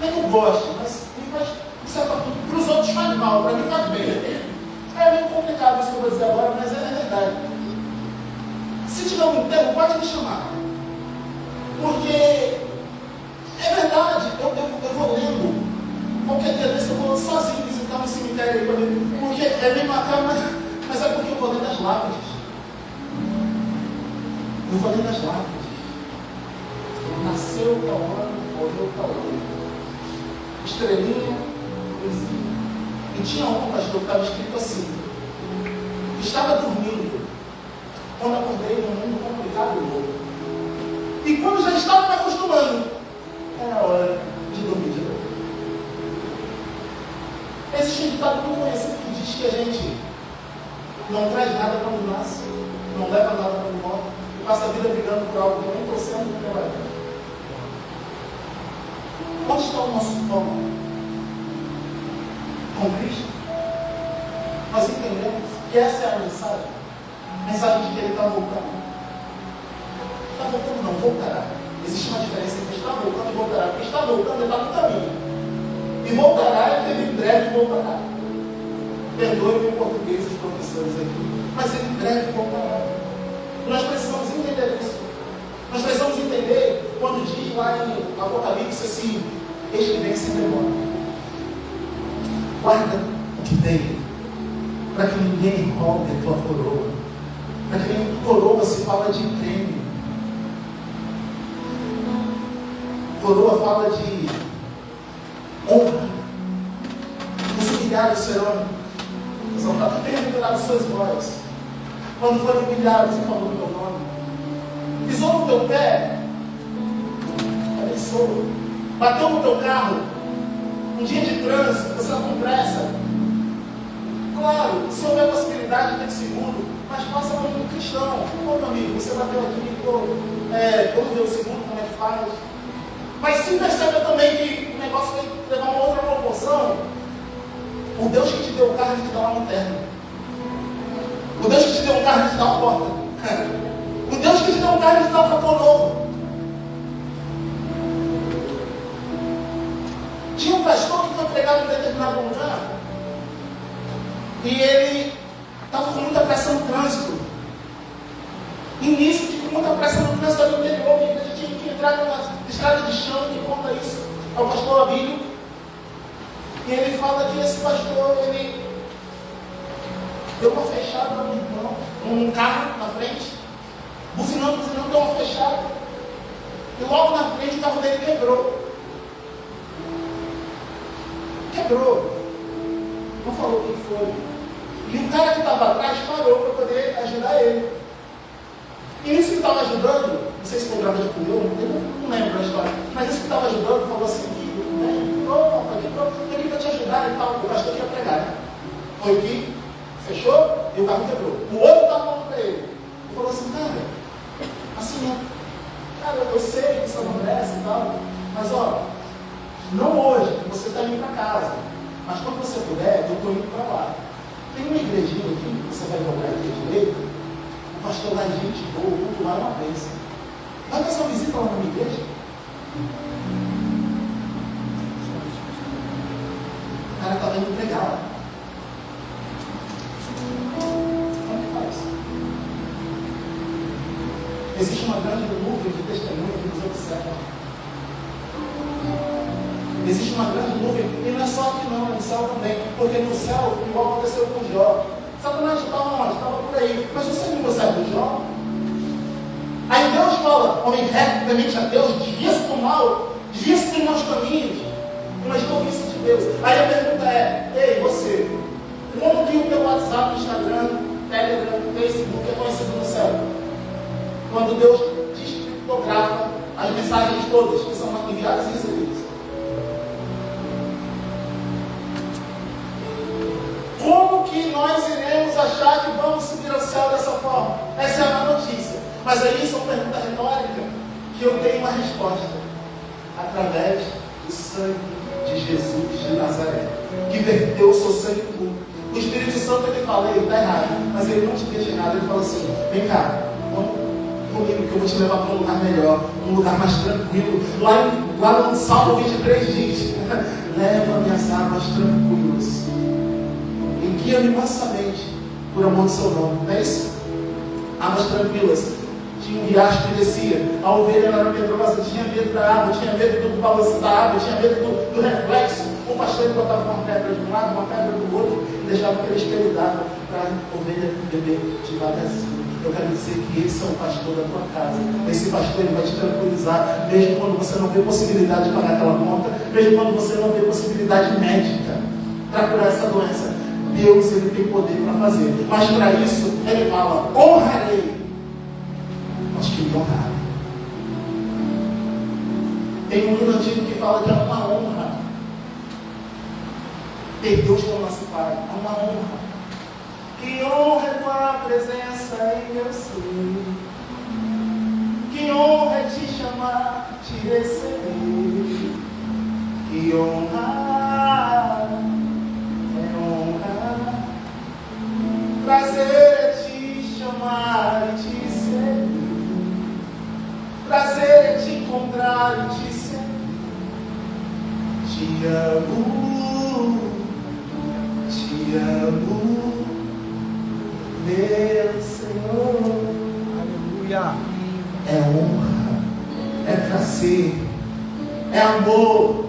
Speaker 1: Não é que eu gosto, mas me faz, de certa forma, para os outros faz mal, para mim faz bem. É meio complicado isso que eu vou dizer agora, mas é verdade. Se tiver um enterro, pode me chamar. Porque é verdade, eu vou lendo. Qualquer dia desse eu vou sozinho visitar um cemitério aí para ver. Porque é meio macabro, mas é porque eu vou lendo as lápides. Eu vou lendo as lápides. Nasceu tal ano, morreu tal ano. Estrelinha, coisinha. E tinha um pastor que estava escrito assim: estava dormindo quando acordei num mundo complicado e novo. E quando já estava me acostumando, era hora de dormir de novo. Existe um ditado muito conhecido que diz que a gente não traz nada quando nasce, não leva nada quando morre, e passa a vida brigando por algo que nem estou sendo nem vai. Onde está o nosso foco? Com Cristo? Nós entendemos que essa é a mensagem de que Ele está voltando. Está voltando não, voltará. Existe uma diferença entre está voltando e voltará. Porque está voltando, Ele está no caminho. E voltará é que Ele em breve voltará. Perdoe-me em português os professores aqui. Mas Ele em breve voltará. Nós precisamos entender isso. Nós precisamos entender quando diz lá em Apocalipse assim: este vem sem demora. Guarda o que tem, para que ninguém roube a tua coroa. Para que nem coroa se fala de prêmio. Coroa fala de honra. Os humilhados serão exaltados. Tenha revelado suas vozes. Quando forem humilhados em favor do meu nome. Pisou no teu pé, abençoa. Bateu no teu carro, um dia de trânsito, você está com pressa. Claro, se houver possibilidade, tem seguro, mas faça como um cristão. Ô meu amigo, você bateu aqui, vamos ver o seguro, como é que faz. Mas se percebe também que o negócio vai levar uma outra proporção, o Deus que te deu o carro, Ele te dá uma lanterna. O Deus que te deu um carro, Ele te dá uma porta. O Deus que te deu um carro, Ele te dá um capô novo. Tinha um pastor que foi pregado em determinado lugar e ele estava com muita pressa no trânsito. E nisso, com muita pressa no trânsito ali no interior, a igreja tinha que entrar numa estrada de chão que conta isso ao pastor Abílio. E ele fala que esse pastor, ele deu uma fechada no irmão, num carro na frente, buzinando, deu uma fechada. E logo na frente o carro dele quebrou. Não falou quem foi. E o cara que estava atrás parou para poder ajudar ele. E isso que estava ajudando, não sei se foi gravado com eu não lembro da história, mas isso que estava ajudando falou assim: eu queria te ajudar e tal. O pastor queria pregar, né? Foi o que fechou e o carro quebrou. O outro estava falando para ele. Ele falou assim: cara, eu sei que você não merece e tal, mas ó, não hoje, você está indo para casa, mas quando você puder, eu estou indo para lá. Tem uma igrejinha aqui, que você vai dobrar aqui à direita, o pastor lá é gente boa, o culto lá é uma bênção. Vai fazer uma visita lá na minha igreja? O cara estava indo pregar lá. Como que faz? Existe uma grande nuvem de testemunhas que nos observa. Existe uma grande nuvem, e não é só aqui não, é no céu também, porque no céu, igual aconteceu com Jó, Satanás estava onde? Estava por aí, mas você viu o céu do Jó? Aí Deus fala: homem reto, temente a Deus, desvia-se do mal, desvia-se dos maus caminhos, mas não visse de Deus. Aí a pergunta é: ei, você, como que o teu WhatsApp, Instagram, Telegram, Facebook é conhecido no céu? Deus descriptografa as mensagens todas que são enviadas e recebidas. Como que nós iremos achar que vamos subir ao céu dessa forma? Essa é a má notícia. Mas aí são perguntas retóricas que eu tenho uma resposta. Através do sangue de Jesus de Nazaré, que verteu o seu sangue puro. O Espírito Santo, ele fala, ele está errado, mas ele não te deixa errado. Ele fala assim, vem cá, vamos comigo que eu vou te levar para um lugar melhor, um lugar mais tranquilo. Lá no Salmo 23 diz, leva minhas águas tranquilas, e guia-me mansamente por amor do seu nome. Não é isso? Águas tranquilas. Tinha um riacho que descia, a ovelha era medrosa, tinha medo da água, tinha medo do balanço da água, tinha medo do reflexo. O pastor botava uma pedra de um lado, uma pedra do outro, e deixava aquele espelho d'água para a ovelha beber devagarzinho. Eu quero dizer que esse é o pastor da tua casa. Esse pastor, ele vai te tranquilizar, mesmo quando você não vê possibilidade de pagar aquela conta, mesmo quando você não vê possibilidade médica para curar essa doença. Deus, ele tem poder para fazer. Mas para isso, ele fala, honrarei os que me honrarem. Tem um hino antigo que fala que é uma honra ter Deus como nosso Pai. É uma honra. Que honra é tua presença em meu ser. Que honra é te chamar, te receber. Que honra é honra. Prazer é te chamar e te servir. Prazer é te encontrar e te servir. Te amo, meu Senhor.
Speaker 2: Aleluia.
Speaker 1: É honra, é prazer, é amor.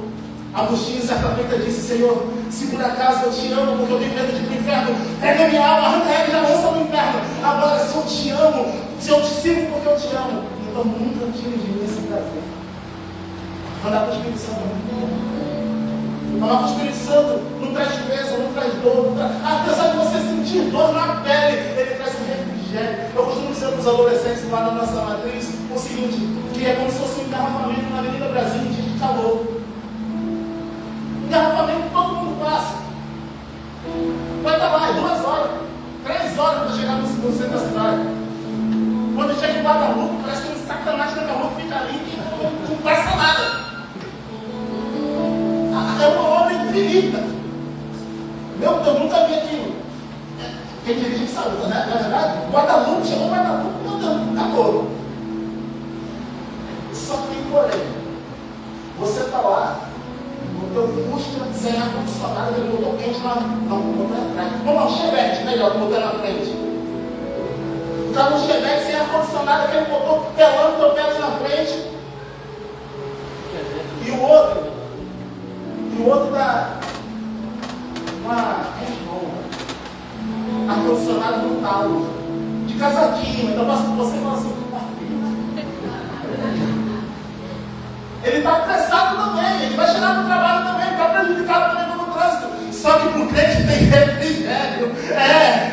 Speaker 1: Agostinho, certa feita, disse, Senhor, se por acaso eu te amo porque eu tenho medo de ir para o inferno, pega minha alma, arranca ela e já lança no inferno. Agora, se eu te amo, se eu te sigo porque eu te amo, então nunca tire de mim esse prazer. Andar com o Espírito Santo é muito bom. Andar com o Espírito Santo não traz peso, não traz dor. Apesar de você sentir dor na pele, ele traz um refrigério. Eu costumo dizer para os adolescentes lá na nossa matriz o seguinte, que é como se fosse um engarrafamento na Avenida Brasil em dia de calor. Engarrafamento todo mundo passa. Vai estar lá, 2 horas, 3 horas para chegar no centro da cidade. Quando chega em Guadalupe, parece que um sacanagem na calor que fica ali e não passa nada. É uma obra infinita. Meu Deus, nunca vi aquilo. Quem dirige sabe, né? Na verdade, Guadalupe, chegou Guadalupe, meu Deus, acabou. Só que tem porém. Você está lá, no teu Fusca, sem ar-condicionado, aquele motor quente lá, não, o motor é atrás. Vamos lá, um Chevette, melhor, o motor é na frente. Está no Chevette, sem ar-condicionado, aquele motor pelando o teu pé na frente. E o outro dá uma ar-condicionado no talo, de casaquinho. Então você fala assim, ele está apressado também, ele vai chegar no trabalho também, está prejudicado também pelo trânsito. Só que para o crente tem refrigério,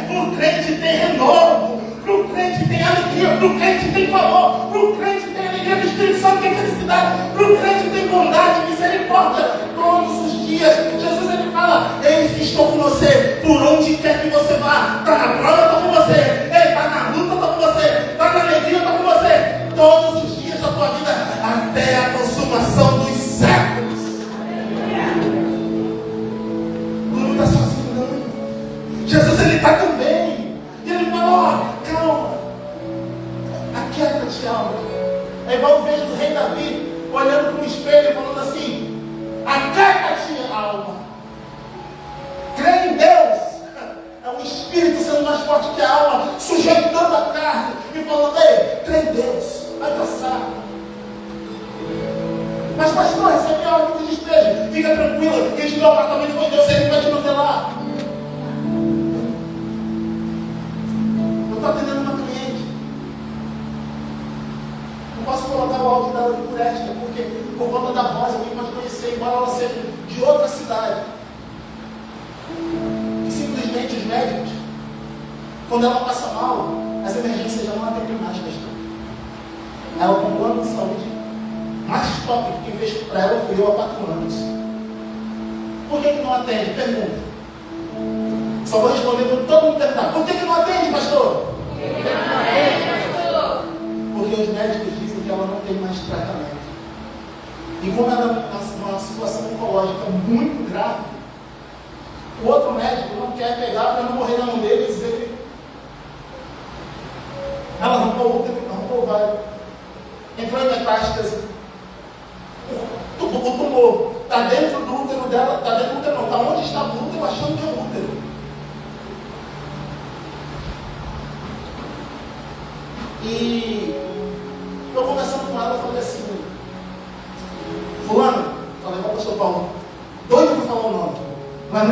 Speaker 1: para o crente tem renovo, para o crente tem alegria, para o crente tem valor, para o crente tem alegria do Espírito Santo, tem felicidade, para o crente tem bondade, misericórdia, todos os dias. Jesus, ele fala, eis que estou com você, por onde quer que você vá. Está na prova, estou com você. Está na luta, estou com você. Está na alegria, estou com você. Todos os dias da tua vida, até a consumação dos séculos. Tu não está sozinho, não. Jesus, ele está também. E ele fala, calma. Aquieta-te, alma. É igual eu vejo o rei Davi olhando para o espelho e falando assim, aquieta-te, alma. Crê em Deus. É o Espírito sendo mais forte que a alma, sujeitando a carne e falando, ei, crê em Deus, vai passar. Mas pastor, recebi a ordem de despejo. Fica tranquila, quem te deu o apartamento foi Deus, ele vai te manter lá. Eu estou atendendo uma cliente. Não posso colocar o áudio dela por ética, porque por conta da voz alguém pode conhecer, embora ela seja de outra cidade. E simplesmente os médicos, quando ela passa mal, as emergências já não atendem mais, pastor. Ela com um plano de saúde mais top que quem fez para ela fui eu há 4 anos. Por que não atende? Pergunta. Só vou responder quando todo mundo perguntar. Por que não atende, pastor? Porque os médicos dizem que ela não tem mais tratamento. E como ela está numa situação oncológica muito grave, o outro médico não quer pegar para não morrer na mão dele e dizer que ela arrancou o útero, arrancou o ovário, entrou em metástase. O tumor está dentro do útero dela, está dentro do útero não, está onde está o útero, achando que é o útero. E eu conversando com ela, eu falei assim, fulano, falei para o pastor Paulo, doido para falar o nome, mas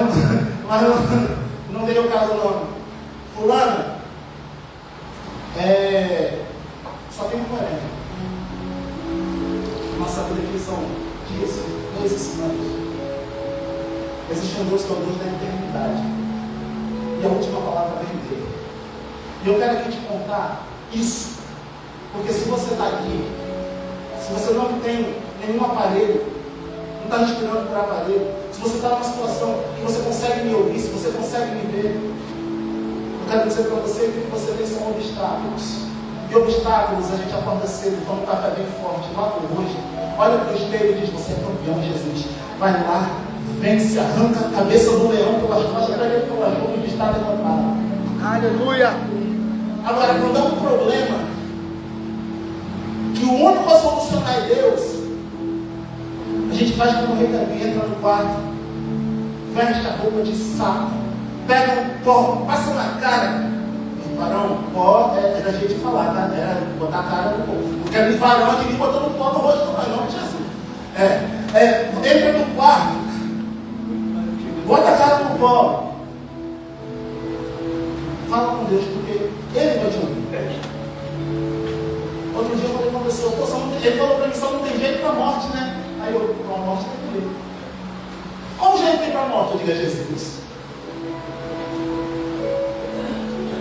Speaker 1: não veio o caso o nome. Fulano, só tem um porém. Nossa vida aqui são dias, 2 semanas. Existe um Deus que é o Deus da eternidade. E a última palavra vem dele. E eu quero aqui te contar isso. Porque se você está aqui, se você não tem nenhum aparelho, não está respirando por aparelho, se você está numa situação que você consegue me ouvir, se você consegue me ver, eu quero dizer para você que o que você vê são obstáculos. E obstáculos a gente acorda cedo, toma um café bem forte, mata o rosto, olha para o espelho e diz, você é campeão, Jesus. Vai lá, vence, arranca a cabeça do leão pelas costas, pega ele pelas mãos e está levantado.
Speaker 2: Aleluia!
Speaker 1: Agora, quando há um problema, que o único a solucionar é Deus, a gente faz como o rei Davi, entra no quarto, veste a roupa de saco, pega um pó, passa na cara. Varão, pó é da gente falar, tá? Botar a cara no pó. Não quero ir varão aqui nem botando pó no rosto, não, em nome de Jesus. Entra no quarto, bota a cara no pó. Fala com Deus, porque Ele vai te ouvir. Outro dia eu falei com uma pessoa, ele falou para mim, só não tem jeito para a morte, né? Aí eu, para a morte tem jeito. Qual jeito tem para a morte? Eu digo a Jesus.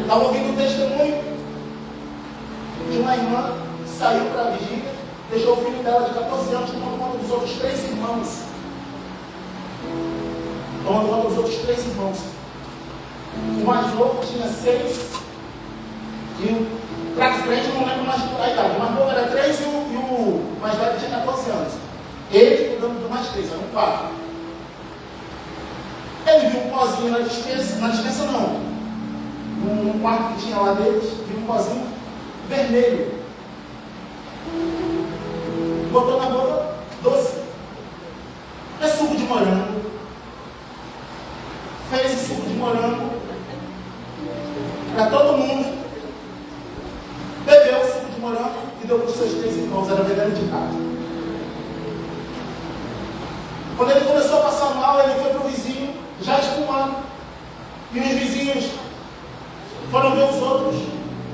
Speaker 1: Estava ouvindo um testemunho de uma irmã que saiu para a vigília, deixou o filho dela de 14 anos tomando conta dos outros 3 irmãos. Tomando conta dos outros 3 irmãos. O mais novo tinha 6 e para frente não lembro mais a idade. O mais novo era 3 e o mais velho tinha 14 anos. Ele cuidando do mais 3, eram 4. Ele viu um pozinho na dispensa não. Um quarto que tinha lá dentro, viu um pozinho vermelho. Botou na boca doce. É suco de morango. Fez esse suco de morango para todo mundo. Bebeu o suco de morango e deu para os seus 3 irmãos. Era vegano de casa. Quando ele começou a passar mal, ele foi para o vizinho, já espumando. E os vizinhos foram ver os outros.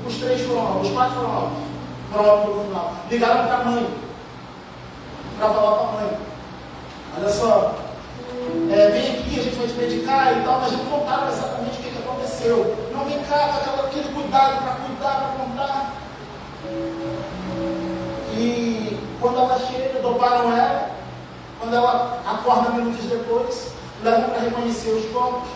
Speaker 1: Os 3 foram lá, os 4 foram lá. Foram no final. Ligaram para a mãe. Para falar para a mãe. Olha só. Vem aqui, a gente vai te medicar e tal. Mas não contaram exatamente o que aconteceu. Não, vem cá, aquele cuidado para cuidar, para contar. E quando ela chega, doparam ela. Quando ela acorda minutos depois, levam para reconhecer os corpos.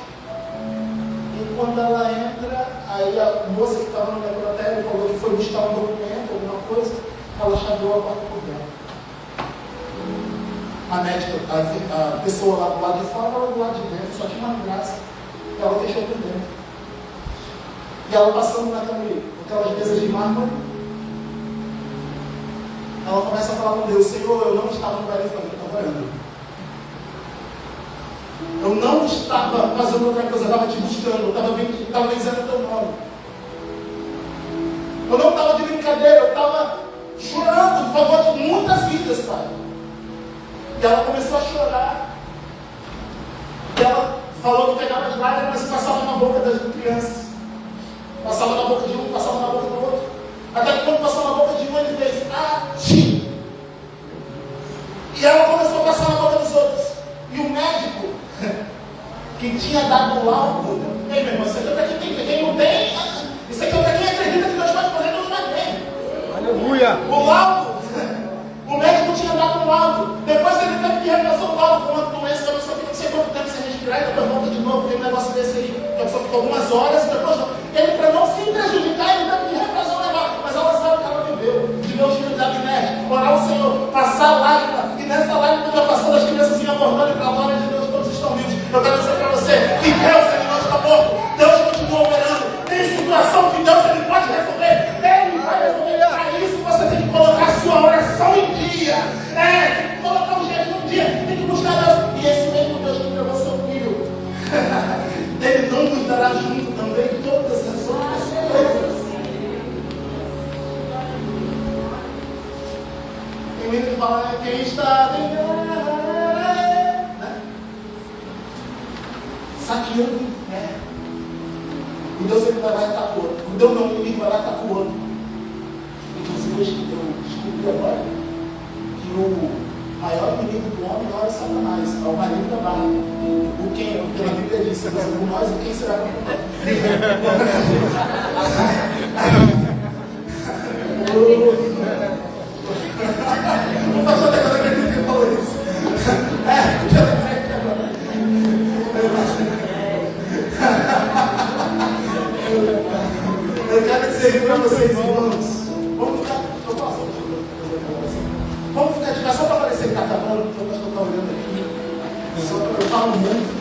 Speaker 1: E quando ela entra, aí a moça que estava no necrotério falou que foi buscar um documento, alguma coisa, ela chaveou a porta por dentro. A médica, a pessoa lá do lado de fora, ela do lado de dentro, só tinha uma graça. Ela fechou por dentro. E ela passando naquelas mesas de mármore, ela começa a falar com Deus, Senhor, eu não estava no baile família, eu estava orando. Eu não estava fazendo outra coisa, eu estava te buscando, eu estava benzendo o teu nome. Eu não estava de brincadeira, eu estava chorando, por favor, de muitas vidas, Pai. E ela começou a chorar. E ela falou que pegava as lágrimas e passava na boca das crianças. Passava na boca de um, passava na boca do outro. Até que quando passou na boca de um, ele fez sim. E ela começou a passar na boca dos outros. E o médico que tinha dado o laudo, ei meu irmão, isso aqui é para quem tem, quem não tem, isso aqui é para quem acredita que Deus pode fazer, Deus vai bem.
Speaker 2: Aleluia! Aleluia!
Speaker 1: O laudo, o médico tinha dado um laudo. Depois ele teve que refazer o laudo com uma doença. A pessoa fica não sei quanto tempo sem respirar, e depois volta de novo. Tem um negócio desse aí, que a pessoa ficou algumas horas e depois não. Ele, para não se prejudicar, ele teve que refazer o negócio. Mas ela sabe que ela viveu, de ver os filhos da amnésia, orar ao Senhor, passar a lágrima, e nessa lágrima já passando as crianças iam acordando, e para a glória de Deus todos estão vivos. Eu quero dizer para você que Deus, ele não está morto. Deus continua operando. Tem situação que Deus, ele pode resolver. Ele vai resolver. Para isso você tem que colocar a sua oração em dia. Tem que colocar o jejum em dia. Tem que buscar Deus. E esse mesmo Deus que entregou seu filho, ele não nos dará junto também todas as outras coisas. Tem menino que fala, quem está em guerra, né? Saqueando o inferno. E Deus, ele vai lá e está com o outro. O Deus não, o inimigo vai lá e está com o outro. Inclusive, eu descobri agora que o maior inimigo do homem não é Satanás, é o marido da barra. O quem? Porque a Bíblia diz, se você por nós, o quem será para nós? O pastor da casa que falou isso. Eu quero dizer para vocês, irmãos, vamos ficar, vamos ficar de cá só para parecer que está acabando, porque o pastor está olhando aqui, só para eu falar muito.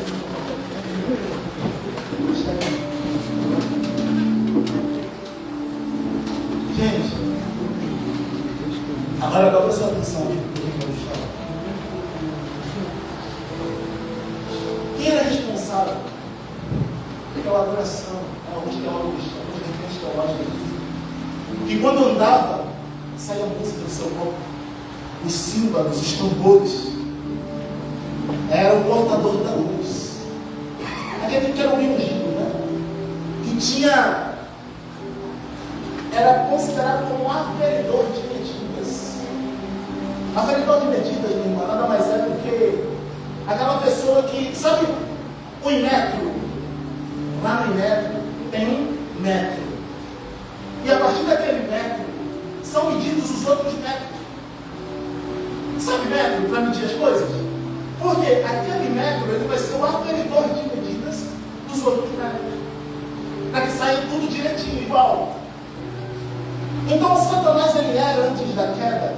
Speaker 1: Gente, agora dobra sua atenção aqui, porque eu vou falar. Quem era responsável pela adoração? Onde que é a lógica que quando andava, saía a música do seu corpo, os símbolos, os tambores, era o portador da luz, aquele que era o ungido, né? Que tinha, era considerado como um aferidor de medidas. Aferidor de medidas, minha irmã, nada mais é do que aquela pessoa que, sabe, o Inmetro, lá no Inmetro, tem um metro. E a partir daquele metro, são medidos os outros metros. Sabe metro para medir as coisas? Porque aquele metro, ele vai ser o aferidor de medidas dos outros metros. Para que saia tudo direitinho, igual. Então, Satanás, ele era, antes da queda,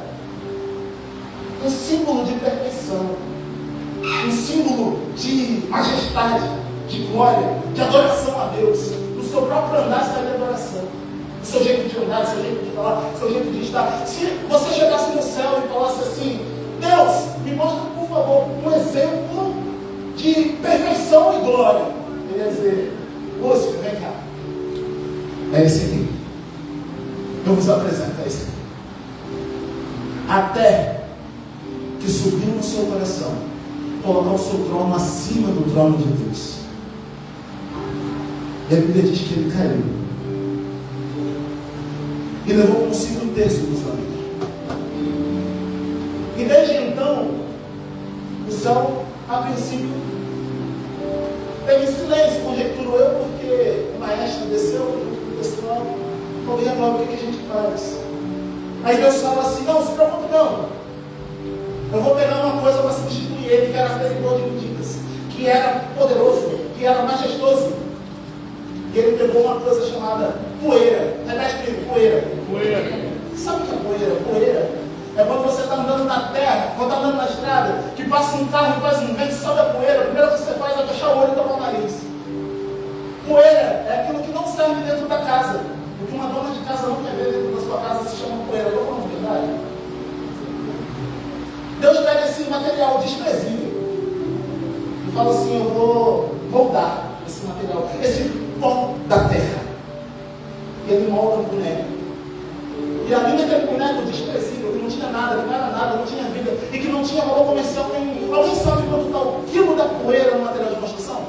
Speaker 1: um símbolo de perfeição. Um símbolo de majestade, de glória, de adoração a Deus. O seu próprio andar seria adoração. O seu jeito de andar, o seu jeito de falar, o seu jeito de estar. Se você chegasse no céu e falasse assim, Deus, me mostra, por favor, um exemplo de perfeição e glória. Ele ia dizer, Lúcifer, vem cá. É esse aqui. Eu vos apresento, é esse aqui. Até que subiu no seu coração, colocar o seu trono acima do trono de Deus. E a Bíblia diz que ele caiu. E levou consigo um terço dos anjos. E desde então, o céu, a princípio, teve silêncio, conjecturo eu, porque o maestro desceu, o pessoal falou, e agora o que a gente faz? Aí Deus fala assim, não se preocupe não. Eu vou pegar uma coisa para substituir ele, que era aferidor de medidas, que era poderoso, que era majestoso. E ele pegou uma coisa chamada poeira. Repete comigo, poeira.
Speaker 2: Poeira.
Speaker 1: Sabe o que é poeira? Poeira é quando você está andando na terra, quando está andando na estrada, que passa um carro e faz um vento, sobe a poeira. A primeira coisa que você faz é fechar o olho e tapar o nariz. Poeira é aquilo que não serve dentro da casa. O que uma dona de casa não quer ver dentro da sua casa se chama poeira. Eu estou falando de verdade. Deus pega esse material desprezível e fala assim, eu vou moldar esse material, esse pó da terra. E ele molda o boneco. E além daquele boneco desprezível, que não tinha nada, que não era nada, não tinha vida, e que não tinha valor comercial nenhum. Alguém sabe quanto está o quilo da poeira no material de construção?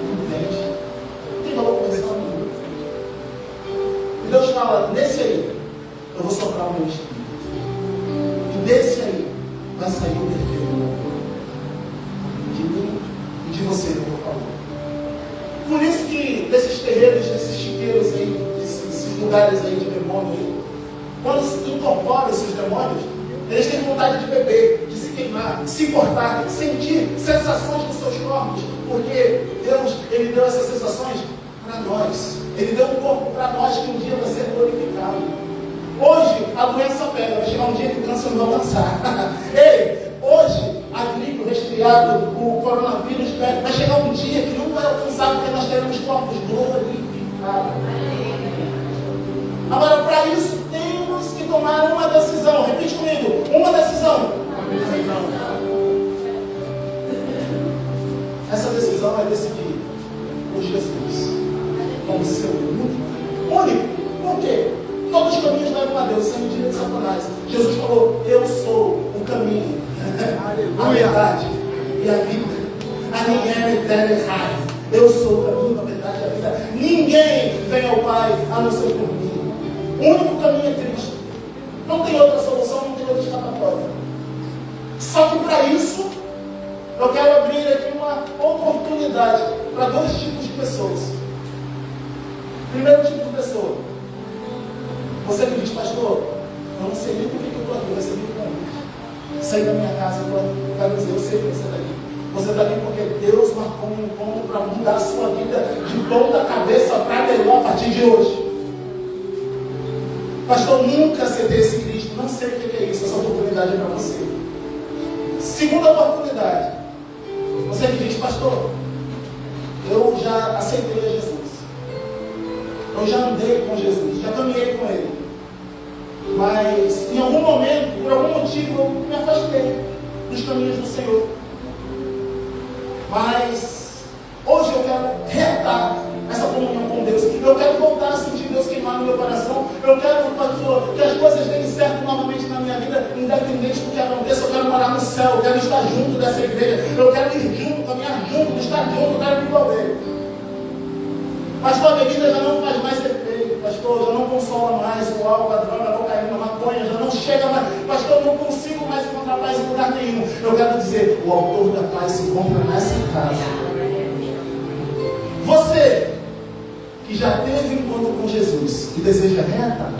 Speaker 1: Não vende. Não tem valor comercial nenhum. E Deus fala, nesse aí, eu vou soprar o meu espírito. E desse aí, vai sair o perfeito. De mim e de você, como eu falo. Por isso que desses terreiros, desses chiqueiros aí, desses lugares aí de demônio aí, quando se incorporam esses demônios, eles têm vontade de beber, de se queimar, se cortar, sentir sensações nos seus corpos, porque Deus, Ele deu essas sensações para nós. Ele deu um corpo para nós que um dia vai ser glorificado. Hoje a doença pega, vai chegar um dia que o câncer não vai avançar. Ei, hoje a gripe, o resfriado, o coronavírus pega, vai chegar um dia que não vai alcançar, porque nós teremos corpos glorificados. Agora, para isso, temos que tomar uma decisão. Repete comigo, uma decisão. Essa decisão é decidir por Jesus como seu único. Por quê? Todos os caminhos levam a Deus, sem medida de Satanás. Jesus falou, eu sou o caminho, a verdade e a vida. Eu sou o caminho, a verdade e a vida. Ninguém vem ao Pai a não ser por mim. O único caminho é Cristo. Não tem outra solução, não tem outra escapatória. Só que para isso, eu quero abrir aqui uma oportunidade para dois tipos de pessoas. Primeiro tipo de pessoa. Você que diz, pastor, eu não sei nem por que eu estou aqui, eu recebi um convite. Saí da minha casa, eu quero dizer, eu sei que você está aqui. Você está aqui porque Deus marcou um encontro para mudar a sua vida de ponta cabeça para melhor a partir de hoje. Pastor, nunca ceder esse Cristo, não sei o que é isso, essa oportunidade é para você. Segunda oportunidade, você que diz, pastor, eu já aceitei a Jesus, eu já andei com Jesus, já caminhei com Ele, mas em algum momento, por algum motivo, eu me afastei dos caminhos do Senhor. Mas hoje eu quero reatar essa comunhão com Deus. Eu quero voltar a sentir Deus queimar no meu coração. Eu quero, pastor, que as coisas deem certo novamente na minha vida, independente do que aconteça. Eu quero morar no céu, eu quero estar junto dessa igreja. Eu quero ir junto, caminhar junto, estar junto, eu quero me envolver. Pastor, a bebida já não faz mais efeito. Pastor, já não consola mais o álcool, a droga, a cocaína, a maconha, já não chega mais. Pastor, eu não consigo mais encontrar paz em lugar nenhum. Eu quero dizer, o autor da paz se encontra nessa casa. Você que já teve encontro com Jesus e deseja reatar,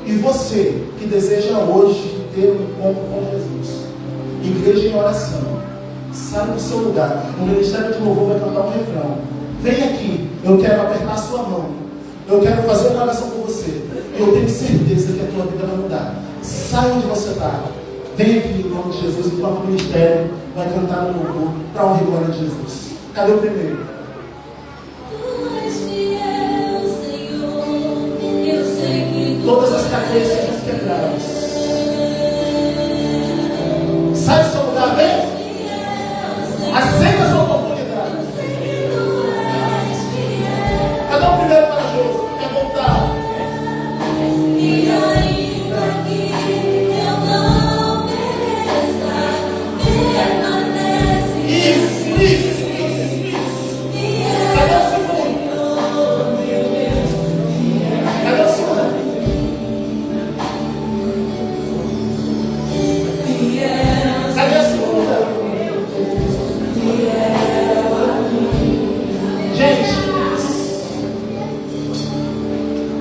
Speaker 1: e você que deseja hoje ter um encontro com Jesus, igreja em oração, sai do seu lugar. O Ministério de Louvor vai cantar um refrão. Vem aqui, eu quero apertar a sua mão, eu quero fazer uma oração com você, eu tenho certeza que a tua vida vai mudar. Sai onde você está, vem aqui em nome de Jesus, enquanto o Ministério vai cantar um louvor para a honra e glória de Jesus. Cadê o primeiro? Todas as cadeias sejam quebradas. Sai do seu lugar, vem. Aceita essa oportunidade. Cadê o primeiro corajoso? Quer voltar? E ainda que eu não mereça, permanece. Isso. Cadê o segundo? Cadê o segundo? Cadê a segunda? Gente,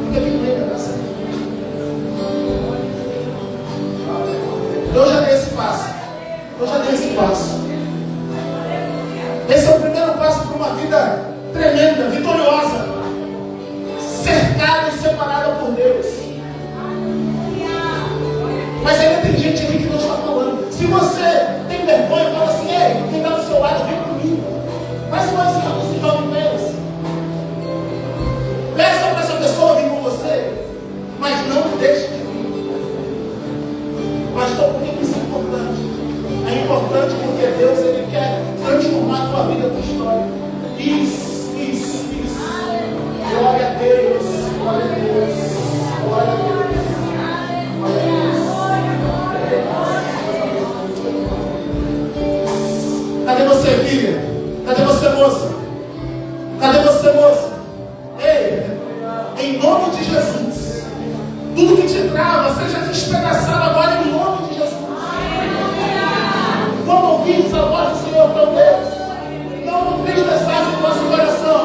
Speaker 1: fica aqui comigo, abraça. Eu já dei esse passo. Esse é o primeiro passo para uma vida tremenda, vitoriosa, cercada e separada por Deus. Mas ainda tem gente aqui que não está falando. Se você tem vergonha, fala assim, ei, quem está do seu lado, vem comigo. Faz igual esse jovem fez. Peça para essa pessoa vir com você, mas não deixe de vir. Pastor, por que isso é importante? É importante porque Deus, Ele quer transformar a tua vida, a tua história. Isso. Glória a Deus, glória a Deus, glória a Deus, glória a Deus. Cadê você, filha? Cadê você, moça? Cadê você, moça? Ei, em nome de Jesus, tudo que te trava seja despedaçado agora em nome de Jesus. Quando ouvires a voz do Senhor teu Deus, não entristeças o nosso coração.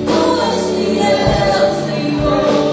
Speaker 1: Tu és fiel, Senhor.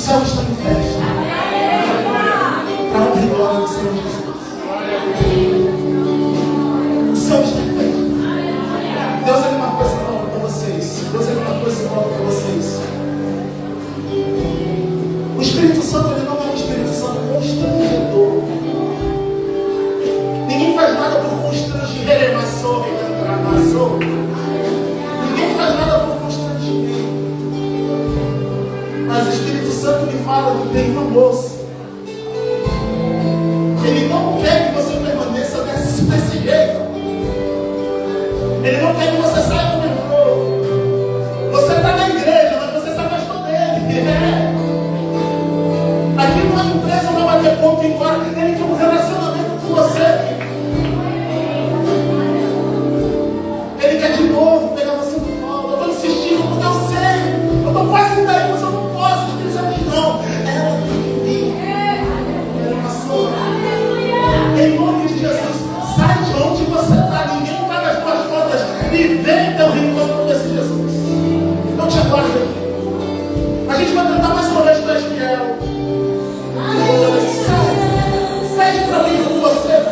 Speaker 1: céu está em festa. Para honra e glória do Senhor Jesus. O céu está em festa. Deus é uma coisa nova para vocês. Deus é uma coisa nova para vocês. O Espírito Santo, ele não é um Espírito Santo constrangedor. Ninguém faz nada por constrangimento. Ninguém faz nada por constrangimento. Mas o Espírito Santo me fala que tem uma moça. Ele não quer que você permaneça desse jeito. Ele não quer que você saia do metrô. Você está na igreja, mas você se afastou dele. Aqui não é empresa, não vai ter ponto embora. Ele tem um relacionamento com você. Ele quer de novo pegar você no colo. Eu estou insistindo porque eu sei. Eu estou quase daí, mas eu não posso. Espírito Santo, não. Ela tem que vir. Ela passou. Em nome de Jesus, sai de onde você está. Ninguém está nas tuas contas. E vem teu reencontro desse Jesus. Não te aguarde aqui. A gente vai tentar mais uma vez, tu és fiel. Pede para mim com você,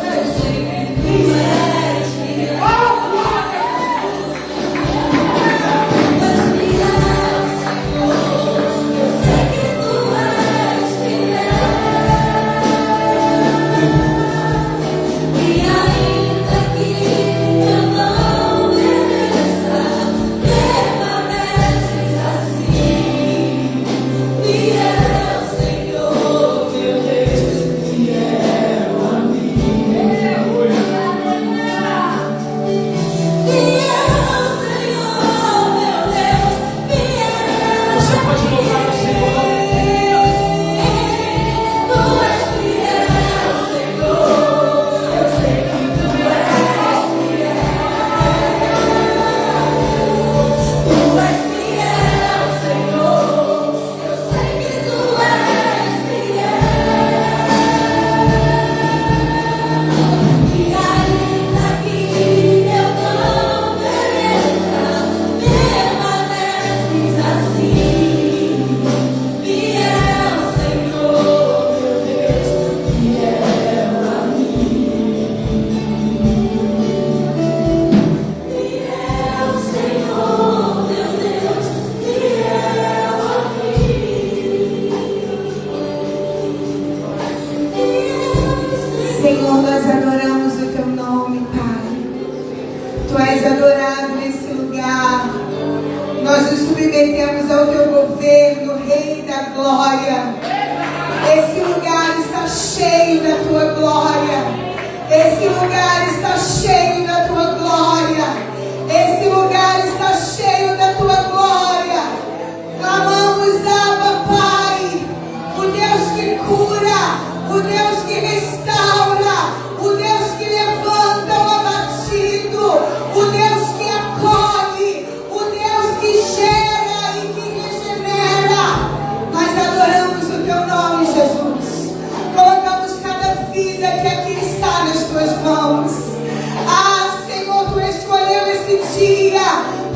Speaker 2: Ah, Senhor, Tu escolheu esse dia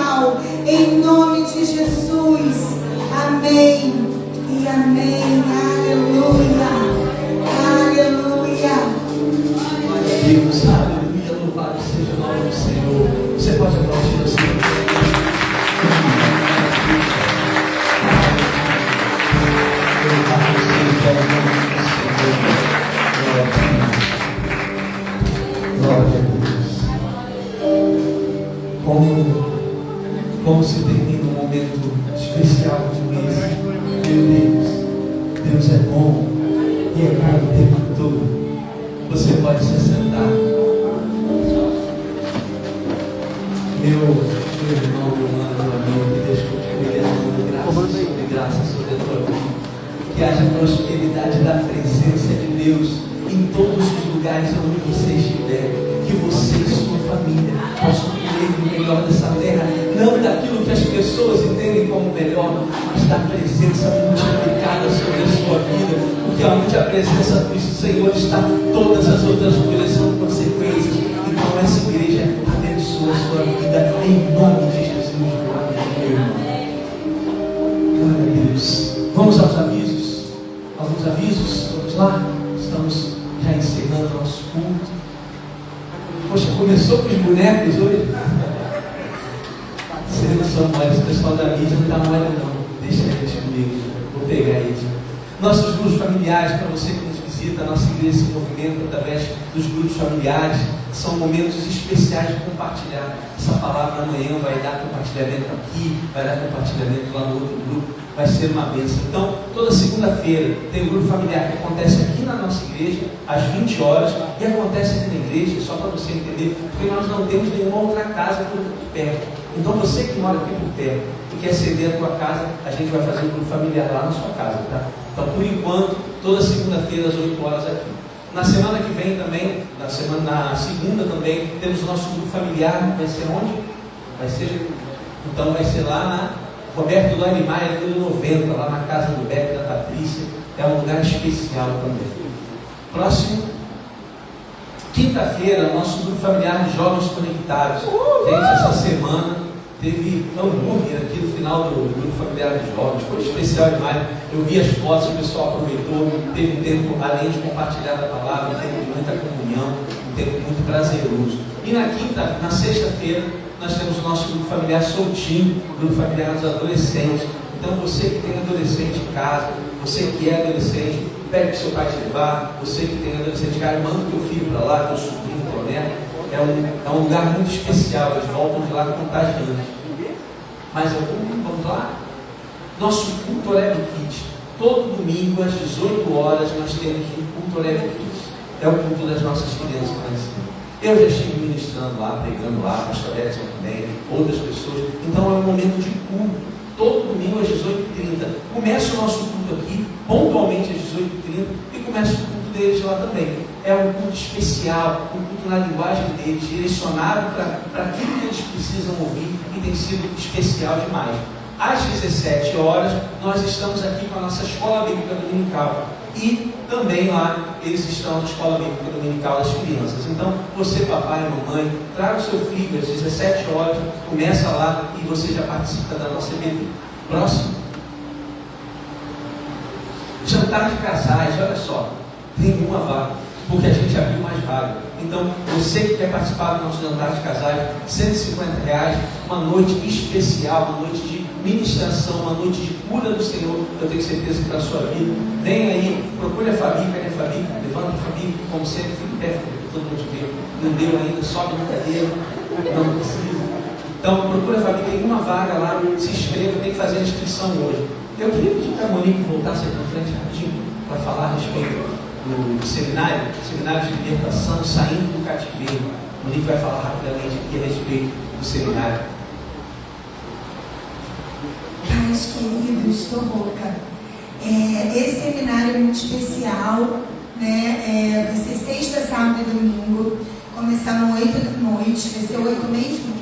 Speaker 2: especial, em nome de Jesus. Amém e amém. Aleluia, aleluia.
Speaker 3: Deus, aleluia, louvado seja o nome do Senhor. Você pode aplaudir o Senhor. Louvado seja o nome do Senhor. Glória a Deus. Como se termina um momento especial como esse. Meu Deus, Deus é bom e é bom o tempo todo. Você pode se sentar. Meu irmão, meu mano, meu amigo, que Deus continue derramando graça sobre a tua vida. Que haja prosperidade da presença de Deus em todos os lugares onde você estiver. Que você e sua família possam comer o melhor dessa terra, não daquilo que as pessoas entendem como melhor, mas da presença multiplicada sobre a sua vida, porque onde a presença do Senhor está, todas as outras coisas são consequências. Então essa igreja abençoa a sua vida em nome de Jesus. Meu irmão. Glória a Deus. Vamos aos avisos? Alguns avisos? Vamos lá? Estamos já encerrando o nosso culto. Poxa, começou com os bonecos hoje? Vocês não são moles, o pessoal da mídia não está mole não. Deixa eles comigo, vou pegar eles. Nossos grupos familiares, para você que nos visita, a nossa igreja se movimenta através dos grupos familiares. São momentos especiais de compartilhar essa palavra. Amanhã vai dar compartilhamento aqui, vai dar compartilhamento lá no outro grupo. Vai ser uma bênção. Então, toda segunda-feira tem um grupo familiar que acontece aqui na nossa igreja, às 20 horas, e acontece aqui na igreja, só para você entender, porque nós não temos nenhuma outra casa por perto. Então, você que mora aqui por perto e quer ceder a tua casa, a gente vai fazer um grupo familiar lá na sua casa, tá? Então, por enquanto, toda segunda-feira às 8 horas aqui. Na semana que vem também, na segunda também, temos o nosso grupo familiar. Vai ser onde? Então vai ser lá na Roberto Lane Maia, número 90, lá na casa do Beto e da Patrícia. É um lugar especial também. Próximo, quinta-feira, nosso grupo familiar de jovens conectados. Gente, essa semana teve hambúrguer aqui no final do grupo familiar de jovens. Foi especial demais. Eu vi as fotos, o pessoal aproveitou. Teve um tempo, além de compartilhar a palavra, um tempo de muita comunhão, um tempo muito prazeroso. E na sexta-feira, nós temos o nosso grupo familiar soltinho, grupo familiar dos adolescentes. Então, você que tem adolescente em casa, você que é adolescente, pede para o seu pai te levar. Você que tem adolescente em casa, manda o teu filho para lá, teu sobrinho, teu neto. É um lugar muito especial, eles voltam de lá contagiantes. Mas vamos lá? Nosso culto Oreb Kids. Todo domingo às 18 horas nós temos um culto Oreb Kids. É o culto das nossas crianças lá em cima. Eu já estive ministrando lá, pregando lá, pastor Edson também, outras pessoas. Então é um momento de culto. Todo domingo às 18h30. Começa o nosso culto aqui, pontualmente às 18h30, e começa o culto deles lá também. É um culto especial, um culto na linguagem deles, direcionado para aquilo que eles precisam ouvir, e tem sido especial demais. Às 17 horas, nós estamos aqui com a nossa escola bíblica dominical. E também lá, eles estão na escola bíblica dominical das crianças. Então, você, papai e mamãe, traga o seu filho às 17 horas, começa lá e você já participa da nossa EBD. Próximo. Jantar de casais, olha só, tem uma vaga, porque a gente abriu mais vaga. Então, você que quer participar do nosso jantar de casais, R$150, uma noite especial, uma noite de ministração, uma noite de cura do Senhor. Eu tenho certeza que para a sua vida. Vem aí, procure a Fabi, cadê a Fabi? Levanta a Fabi, como sempre, fique perto, todo mundo te vê. Não deu ainda, sobe na cadeira, não precisa. Então, procura a Fabi, tem uma vaga lá, se inscreva, tem que fazer a inscrição hoje. Eu queria pedir para a Monique voltasse aqui na frente rapidinho, para falar a respeito do seminário de libertação, saindo do cativeiro. A Monique vai falar rapidamente aqui a respeito do seminário.
Speaker 2: Pais queridos, estou louca. Esse seminário é muito especial, né? Vai ser sexta, sábado e domingo, começando 8 da noite. Vai ser 8 mesmo?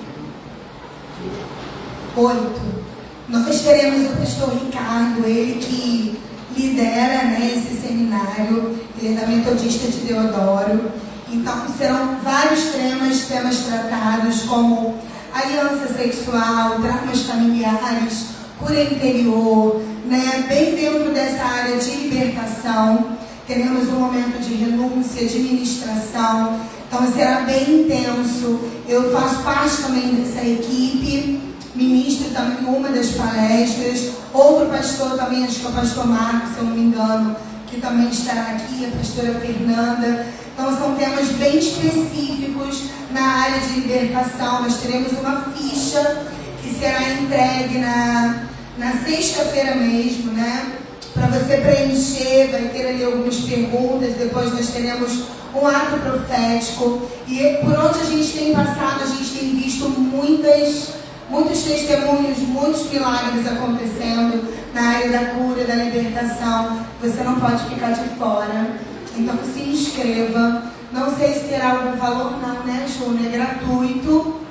Speaker 2: 8. Nós teremos o pastor Ricardo, ele que lidera, né, esse seminário. Ele é da Metodista de Deodoro. Então serão vários temas tratados, como aliança sexual, traumas familiares, cura interior, né? Bem dentro dessa área de libertação. Teremos um momento de renúncia, de ministração. Então será bem intenso. Eu faço parte também dessa equipe, ministro também uma das palestras. Outro pastor também, acho que é o pastor Marcos, se eu não me engano, que também estará aqui, a pastora Fernanda. Então são temas bem específicos na área de libertação. Nós teremos uma ficha que será entregue na sexta-feira mesmo, né? Para você preencher, vai ter ali algumas perguntas. Depois nós teremos um ato profético. E por onde a gente tem passado, a gente tem visto muitos testemunhos, muitos milagres acontecendo na área da cura, da libertação. Você não pode ficar de fora. Então se inscreva. Não sei se terá algum valor, não, né, Júnior? É gratuito.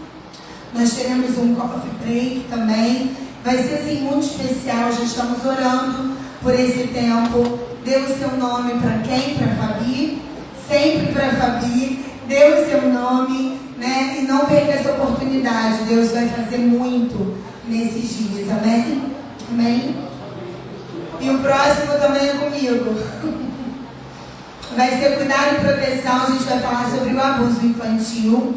Speaker 2: Nós teremos um coffee break também. Vai ser assim muito especial. Já estamos orando por esse tempo. Dê o seu nome para quem? Para Fabi. Sempre para Fabi. Dê o seu nome, né? E não perca essa oportunidade. Deus vai fazer muito nesses dias. Amém? Amém? E o próximo também é comigo. Vai ser cuidado e proteção. A gente vai falar sobre o abuso infantil.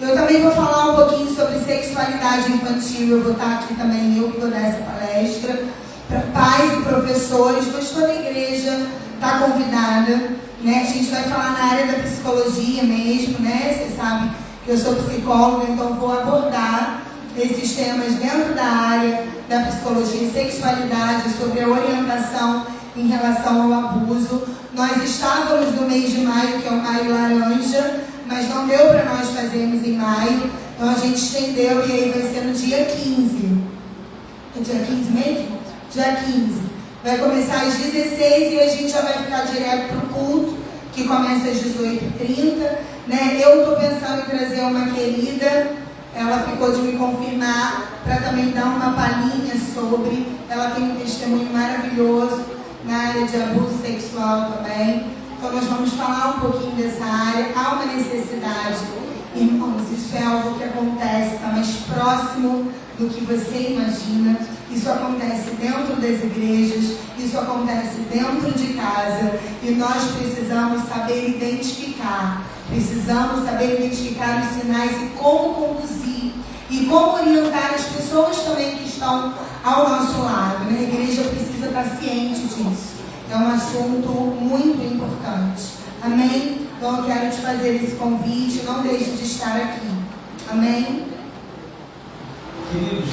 Speaker 2: Eu também vou falar um pouquinho sobre sexualidade infantil. Eu vou estar aqui também, eu que vou dar essa palestra para pais e professores, mas toda a igreja está convidada, né? A gente vai falar na área da psicologia mesmo, né? Você sabe que eu sou psicóloga, então vou abordar esses temas dentro da área da psicologia e sexualidade, sobre a orientação em relação ao abuso. Nós estávamos no mês de maio, que é o Maio Laranja, mas não deu para nós fazermos em maio, então a gente estendeu e aí vai ser no dia 15. É dia 15 mesmo? Dia 15. Vai começar às 16 e a gente já vai ficar direto para o culto, que começa às 18h30. Né? Eu estou pensando em trazer uma querida, ela ficou de me confirmar, para também dar uma palhinha sobre. Ela tem um testemunho maravilhoso na área de abuso sexual também. Então nós vamos falar um pouquinho dessa área. Há uma necessidade, irmãos, isso é algo que acontece, está mais próximo do que você imagina. Isso acontece dentro das igrejas, isso acontece dentro de casa, e nós precisamos saber identificar. Precisamos saber identificar os sinais e como conduzir e como orientar as pessoas também que estão ao nosso lado. Né? A igreja precisa estar ciente disso. É um assunto muito importante. Amém? Então eu quero te fazer esse convite. Não deixe de estar aqui. Amém?
Speaker 3: Queridos,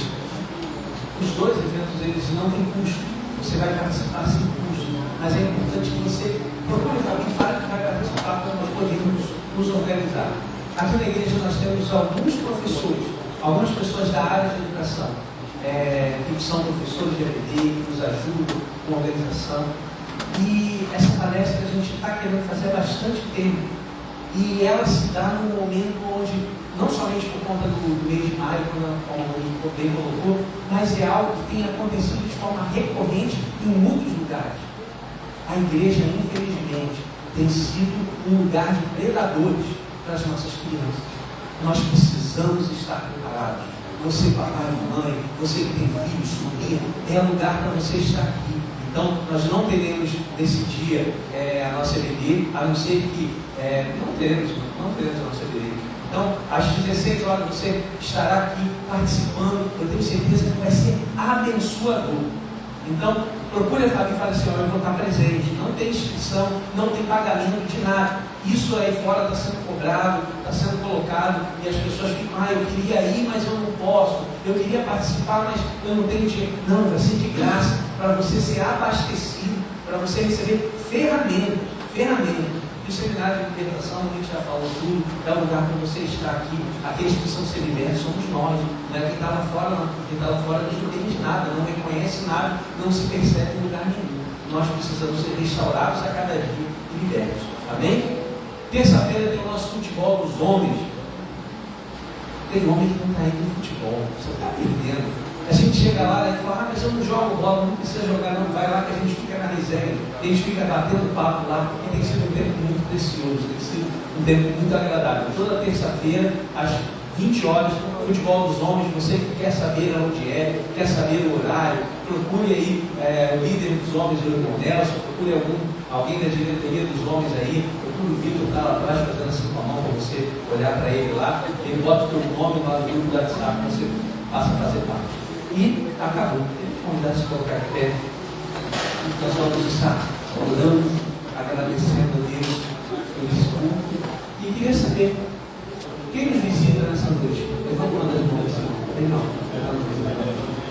Speaker 3: os dois eventos eles não têm custo. Você vai participar sem custo. Mas é importante que você procure alguém para que vai participar para nós podermos nos organizar. Aqui na igreja nós temos alguns professores, algumas pessoas da área de educação, que são professores de EPD, que nos ajudam com a organização. E essa palestra a gente está querendo fazer há bastante tempo. E ela se dá num momento onde, não somente por conta do mês de maio, como o bem colocou, mas é algo que tem acontecido de forma recorrente em muitos lugares. A igreja, infelizmente, tem sido um lugar de predadores para as nossas crianças. Nós precisamos estar preparados. Você, papai e mamãe, você que tem filho, sobrinha, é lugar para você estar aqui. Então, nós não teremos nesse dia a nossa EBD, a não ser que não teremos a nossa EBD. Então, às 16 horas você estará aqui participando. Eu tenho certeza que vai ser abençoador. Então, procure a Fabi e fale assim: eu vou estar presente. Não tem inscrição, não tem pagamento de nada. Isso aí fora está sendo cobrado, está sendo colocado, e as pessoas ficam: eu queria ir, mas eu não posso. Eu queria participar, mas eu não tenho dinheiro. Não, vai ser de graça, para você ser abastecido, para você receber ferramentas. E o seminário de libertação, a gente já falou tudo, é o lugar para você estar aqui. Aqueles que precisam ser libertos somos nós. Né? Quem está lá fora não entende nada, não reconhece nada, não se percebe em lugar nenhum. Nós precisamos ser restaurados a cada dia e libertos. Amém? Terça-feira tem o nosso futebol dos homens. Tem homem que não está indo no futebol, você está perdendo. A gente chega lá e fala: mas eu não jogo bola, não precisa jogar não, vai lá que a gente fica na resenha, a gente fica batendo papo lá, e tem sido um tempo muito precioso, tem sido um tempo muito agradável. Toda terça-feira, às 20 horas, futebol dos homens, você que quer saber onde é, quer saber o horário, procure aí o líder dos homens, o irmão Nelson, procure alguém da diretoria dos homens aí, procure o Vitor, está lá atrás fazendo assim com a mão para você olhar para ele lá, ele bota o teu nome lá no grupo do WhatsApp, você passa a fazer parte. E acabou. Ele convidar se colocar de pé. E nós vamos estar orando, agradecendo a Deus pelo culto. E queria saber, quem nos visita nessa noite? Levanta uma das mãos assim. Tem não.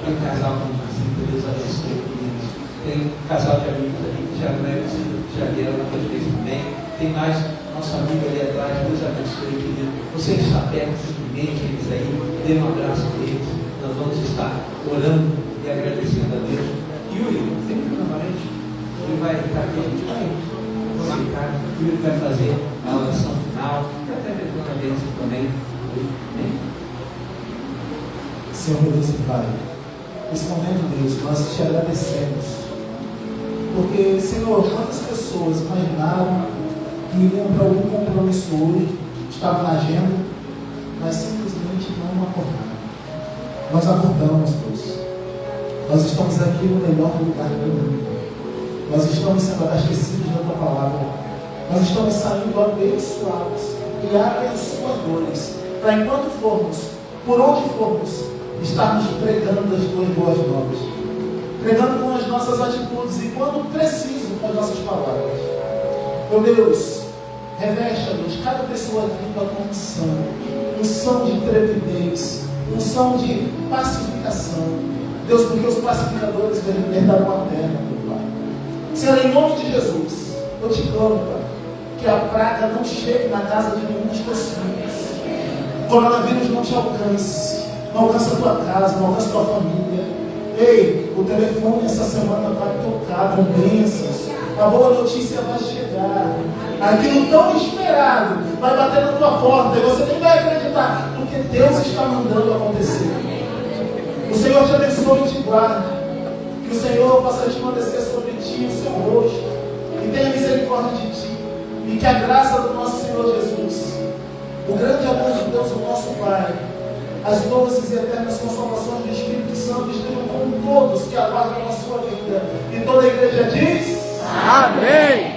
Speaker 3: Tem casal que nos visita, Deus abençoe, queridos. Tem casal de amigos ali que já não é visita, que já vieram na vez também. Tem mais nosso amigo ali atrás, Deus abençoe, querido. Você que está perto, simplesmente eles aí, dê um abraço a eles. Nós vamos estar orando e agradecendo a Deus. Yuri, tem que ir novamente. Ele vai estar aqui, a gente vai ficar. Yuri vai fazer a oração final. E até depois a bênção também. Amém?
Speaker 1: Senhor, meu Deus e Pai, nesse momento, Deus, nós te agradecemos. Porque, Senhor, quantas pessoas imaginaram que iriam para algum compromisso hoje, estavam na agenda, mas simplesmente não acordaram. Nós acordamos, Deus. Nós estamos aqui no melhor lugar do mundo. Nós estamos sendo abastecidos da tua palavra. Nós estamos saindo abençoados e abençoadores. Para enquanto formos, por onde formos, estarmos pregando as tuas boas novas. Pregando com as nossas atitudes e, quando preciso, com as nossas palavras. Meu Deus, reveste, Deus, cada pessoa aqui com a tua unção de intrepidez, unção de pacificação. Deus, porque os pacificadores herdarão a terra, meu Pai. Senhor, em nome de Jesus, eu te clamo, Pai, que a praga não chegue na casa de nenhum dos teus filhos. O coronavírus não te alcance, não alcance a tua casa, não alcance a tua família. Ei, o telefone essa semana vai tocar com bênçãos. A boa notícia vai chegar. Aquilo tão esperado vai bater na tua porta e você nem vai acreditar, porque Deus está mandando acontecer. O Senhor te abençoe e te guarde. Que o Senhor faça resplandecer sobre ti o seu rosto e tenha misericórdia de ti. E que a graça do nosso Senhor Jesus, o grande amor de Deus, o nosso Pai, as doces e eternas consolações do Espírito Santo estejam com todos que aguardam a sua vida. E toda a igreja diz:
Speaker 4: Amém!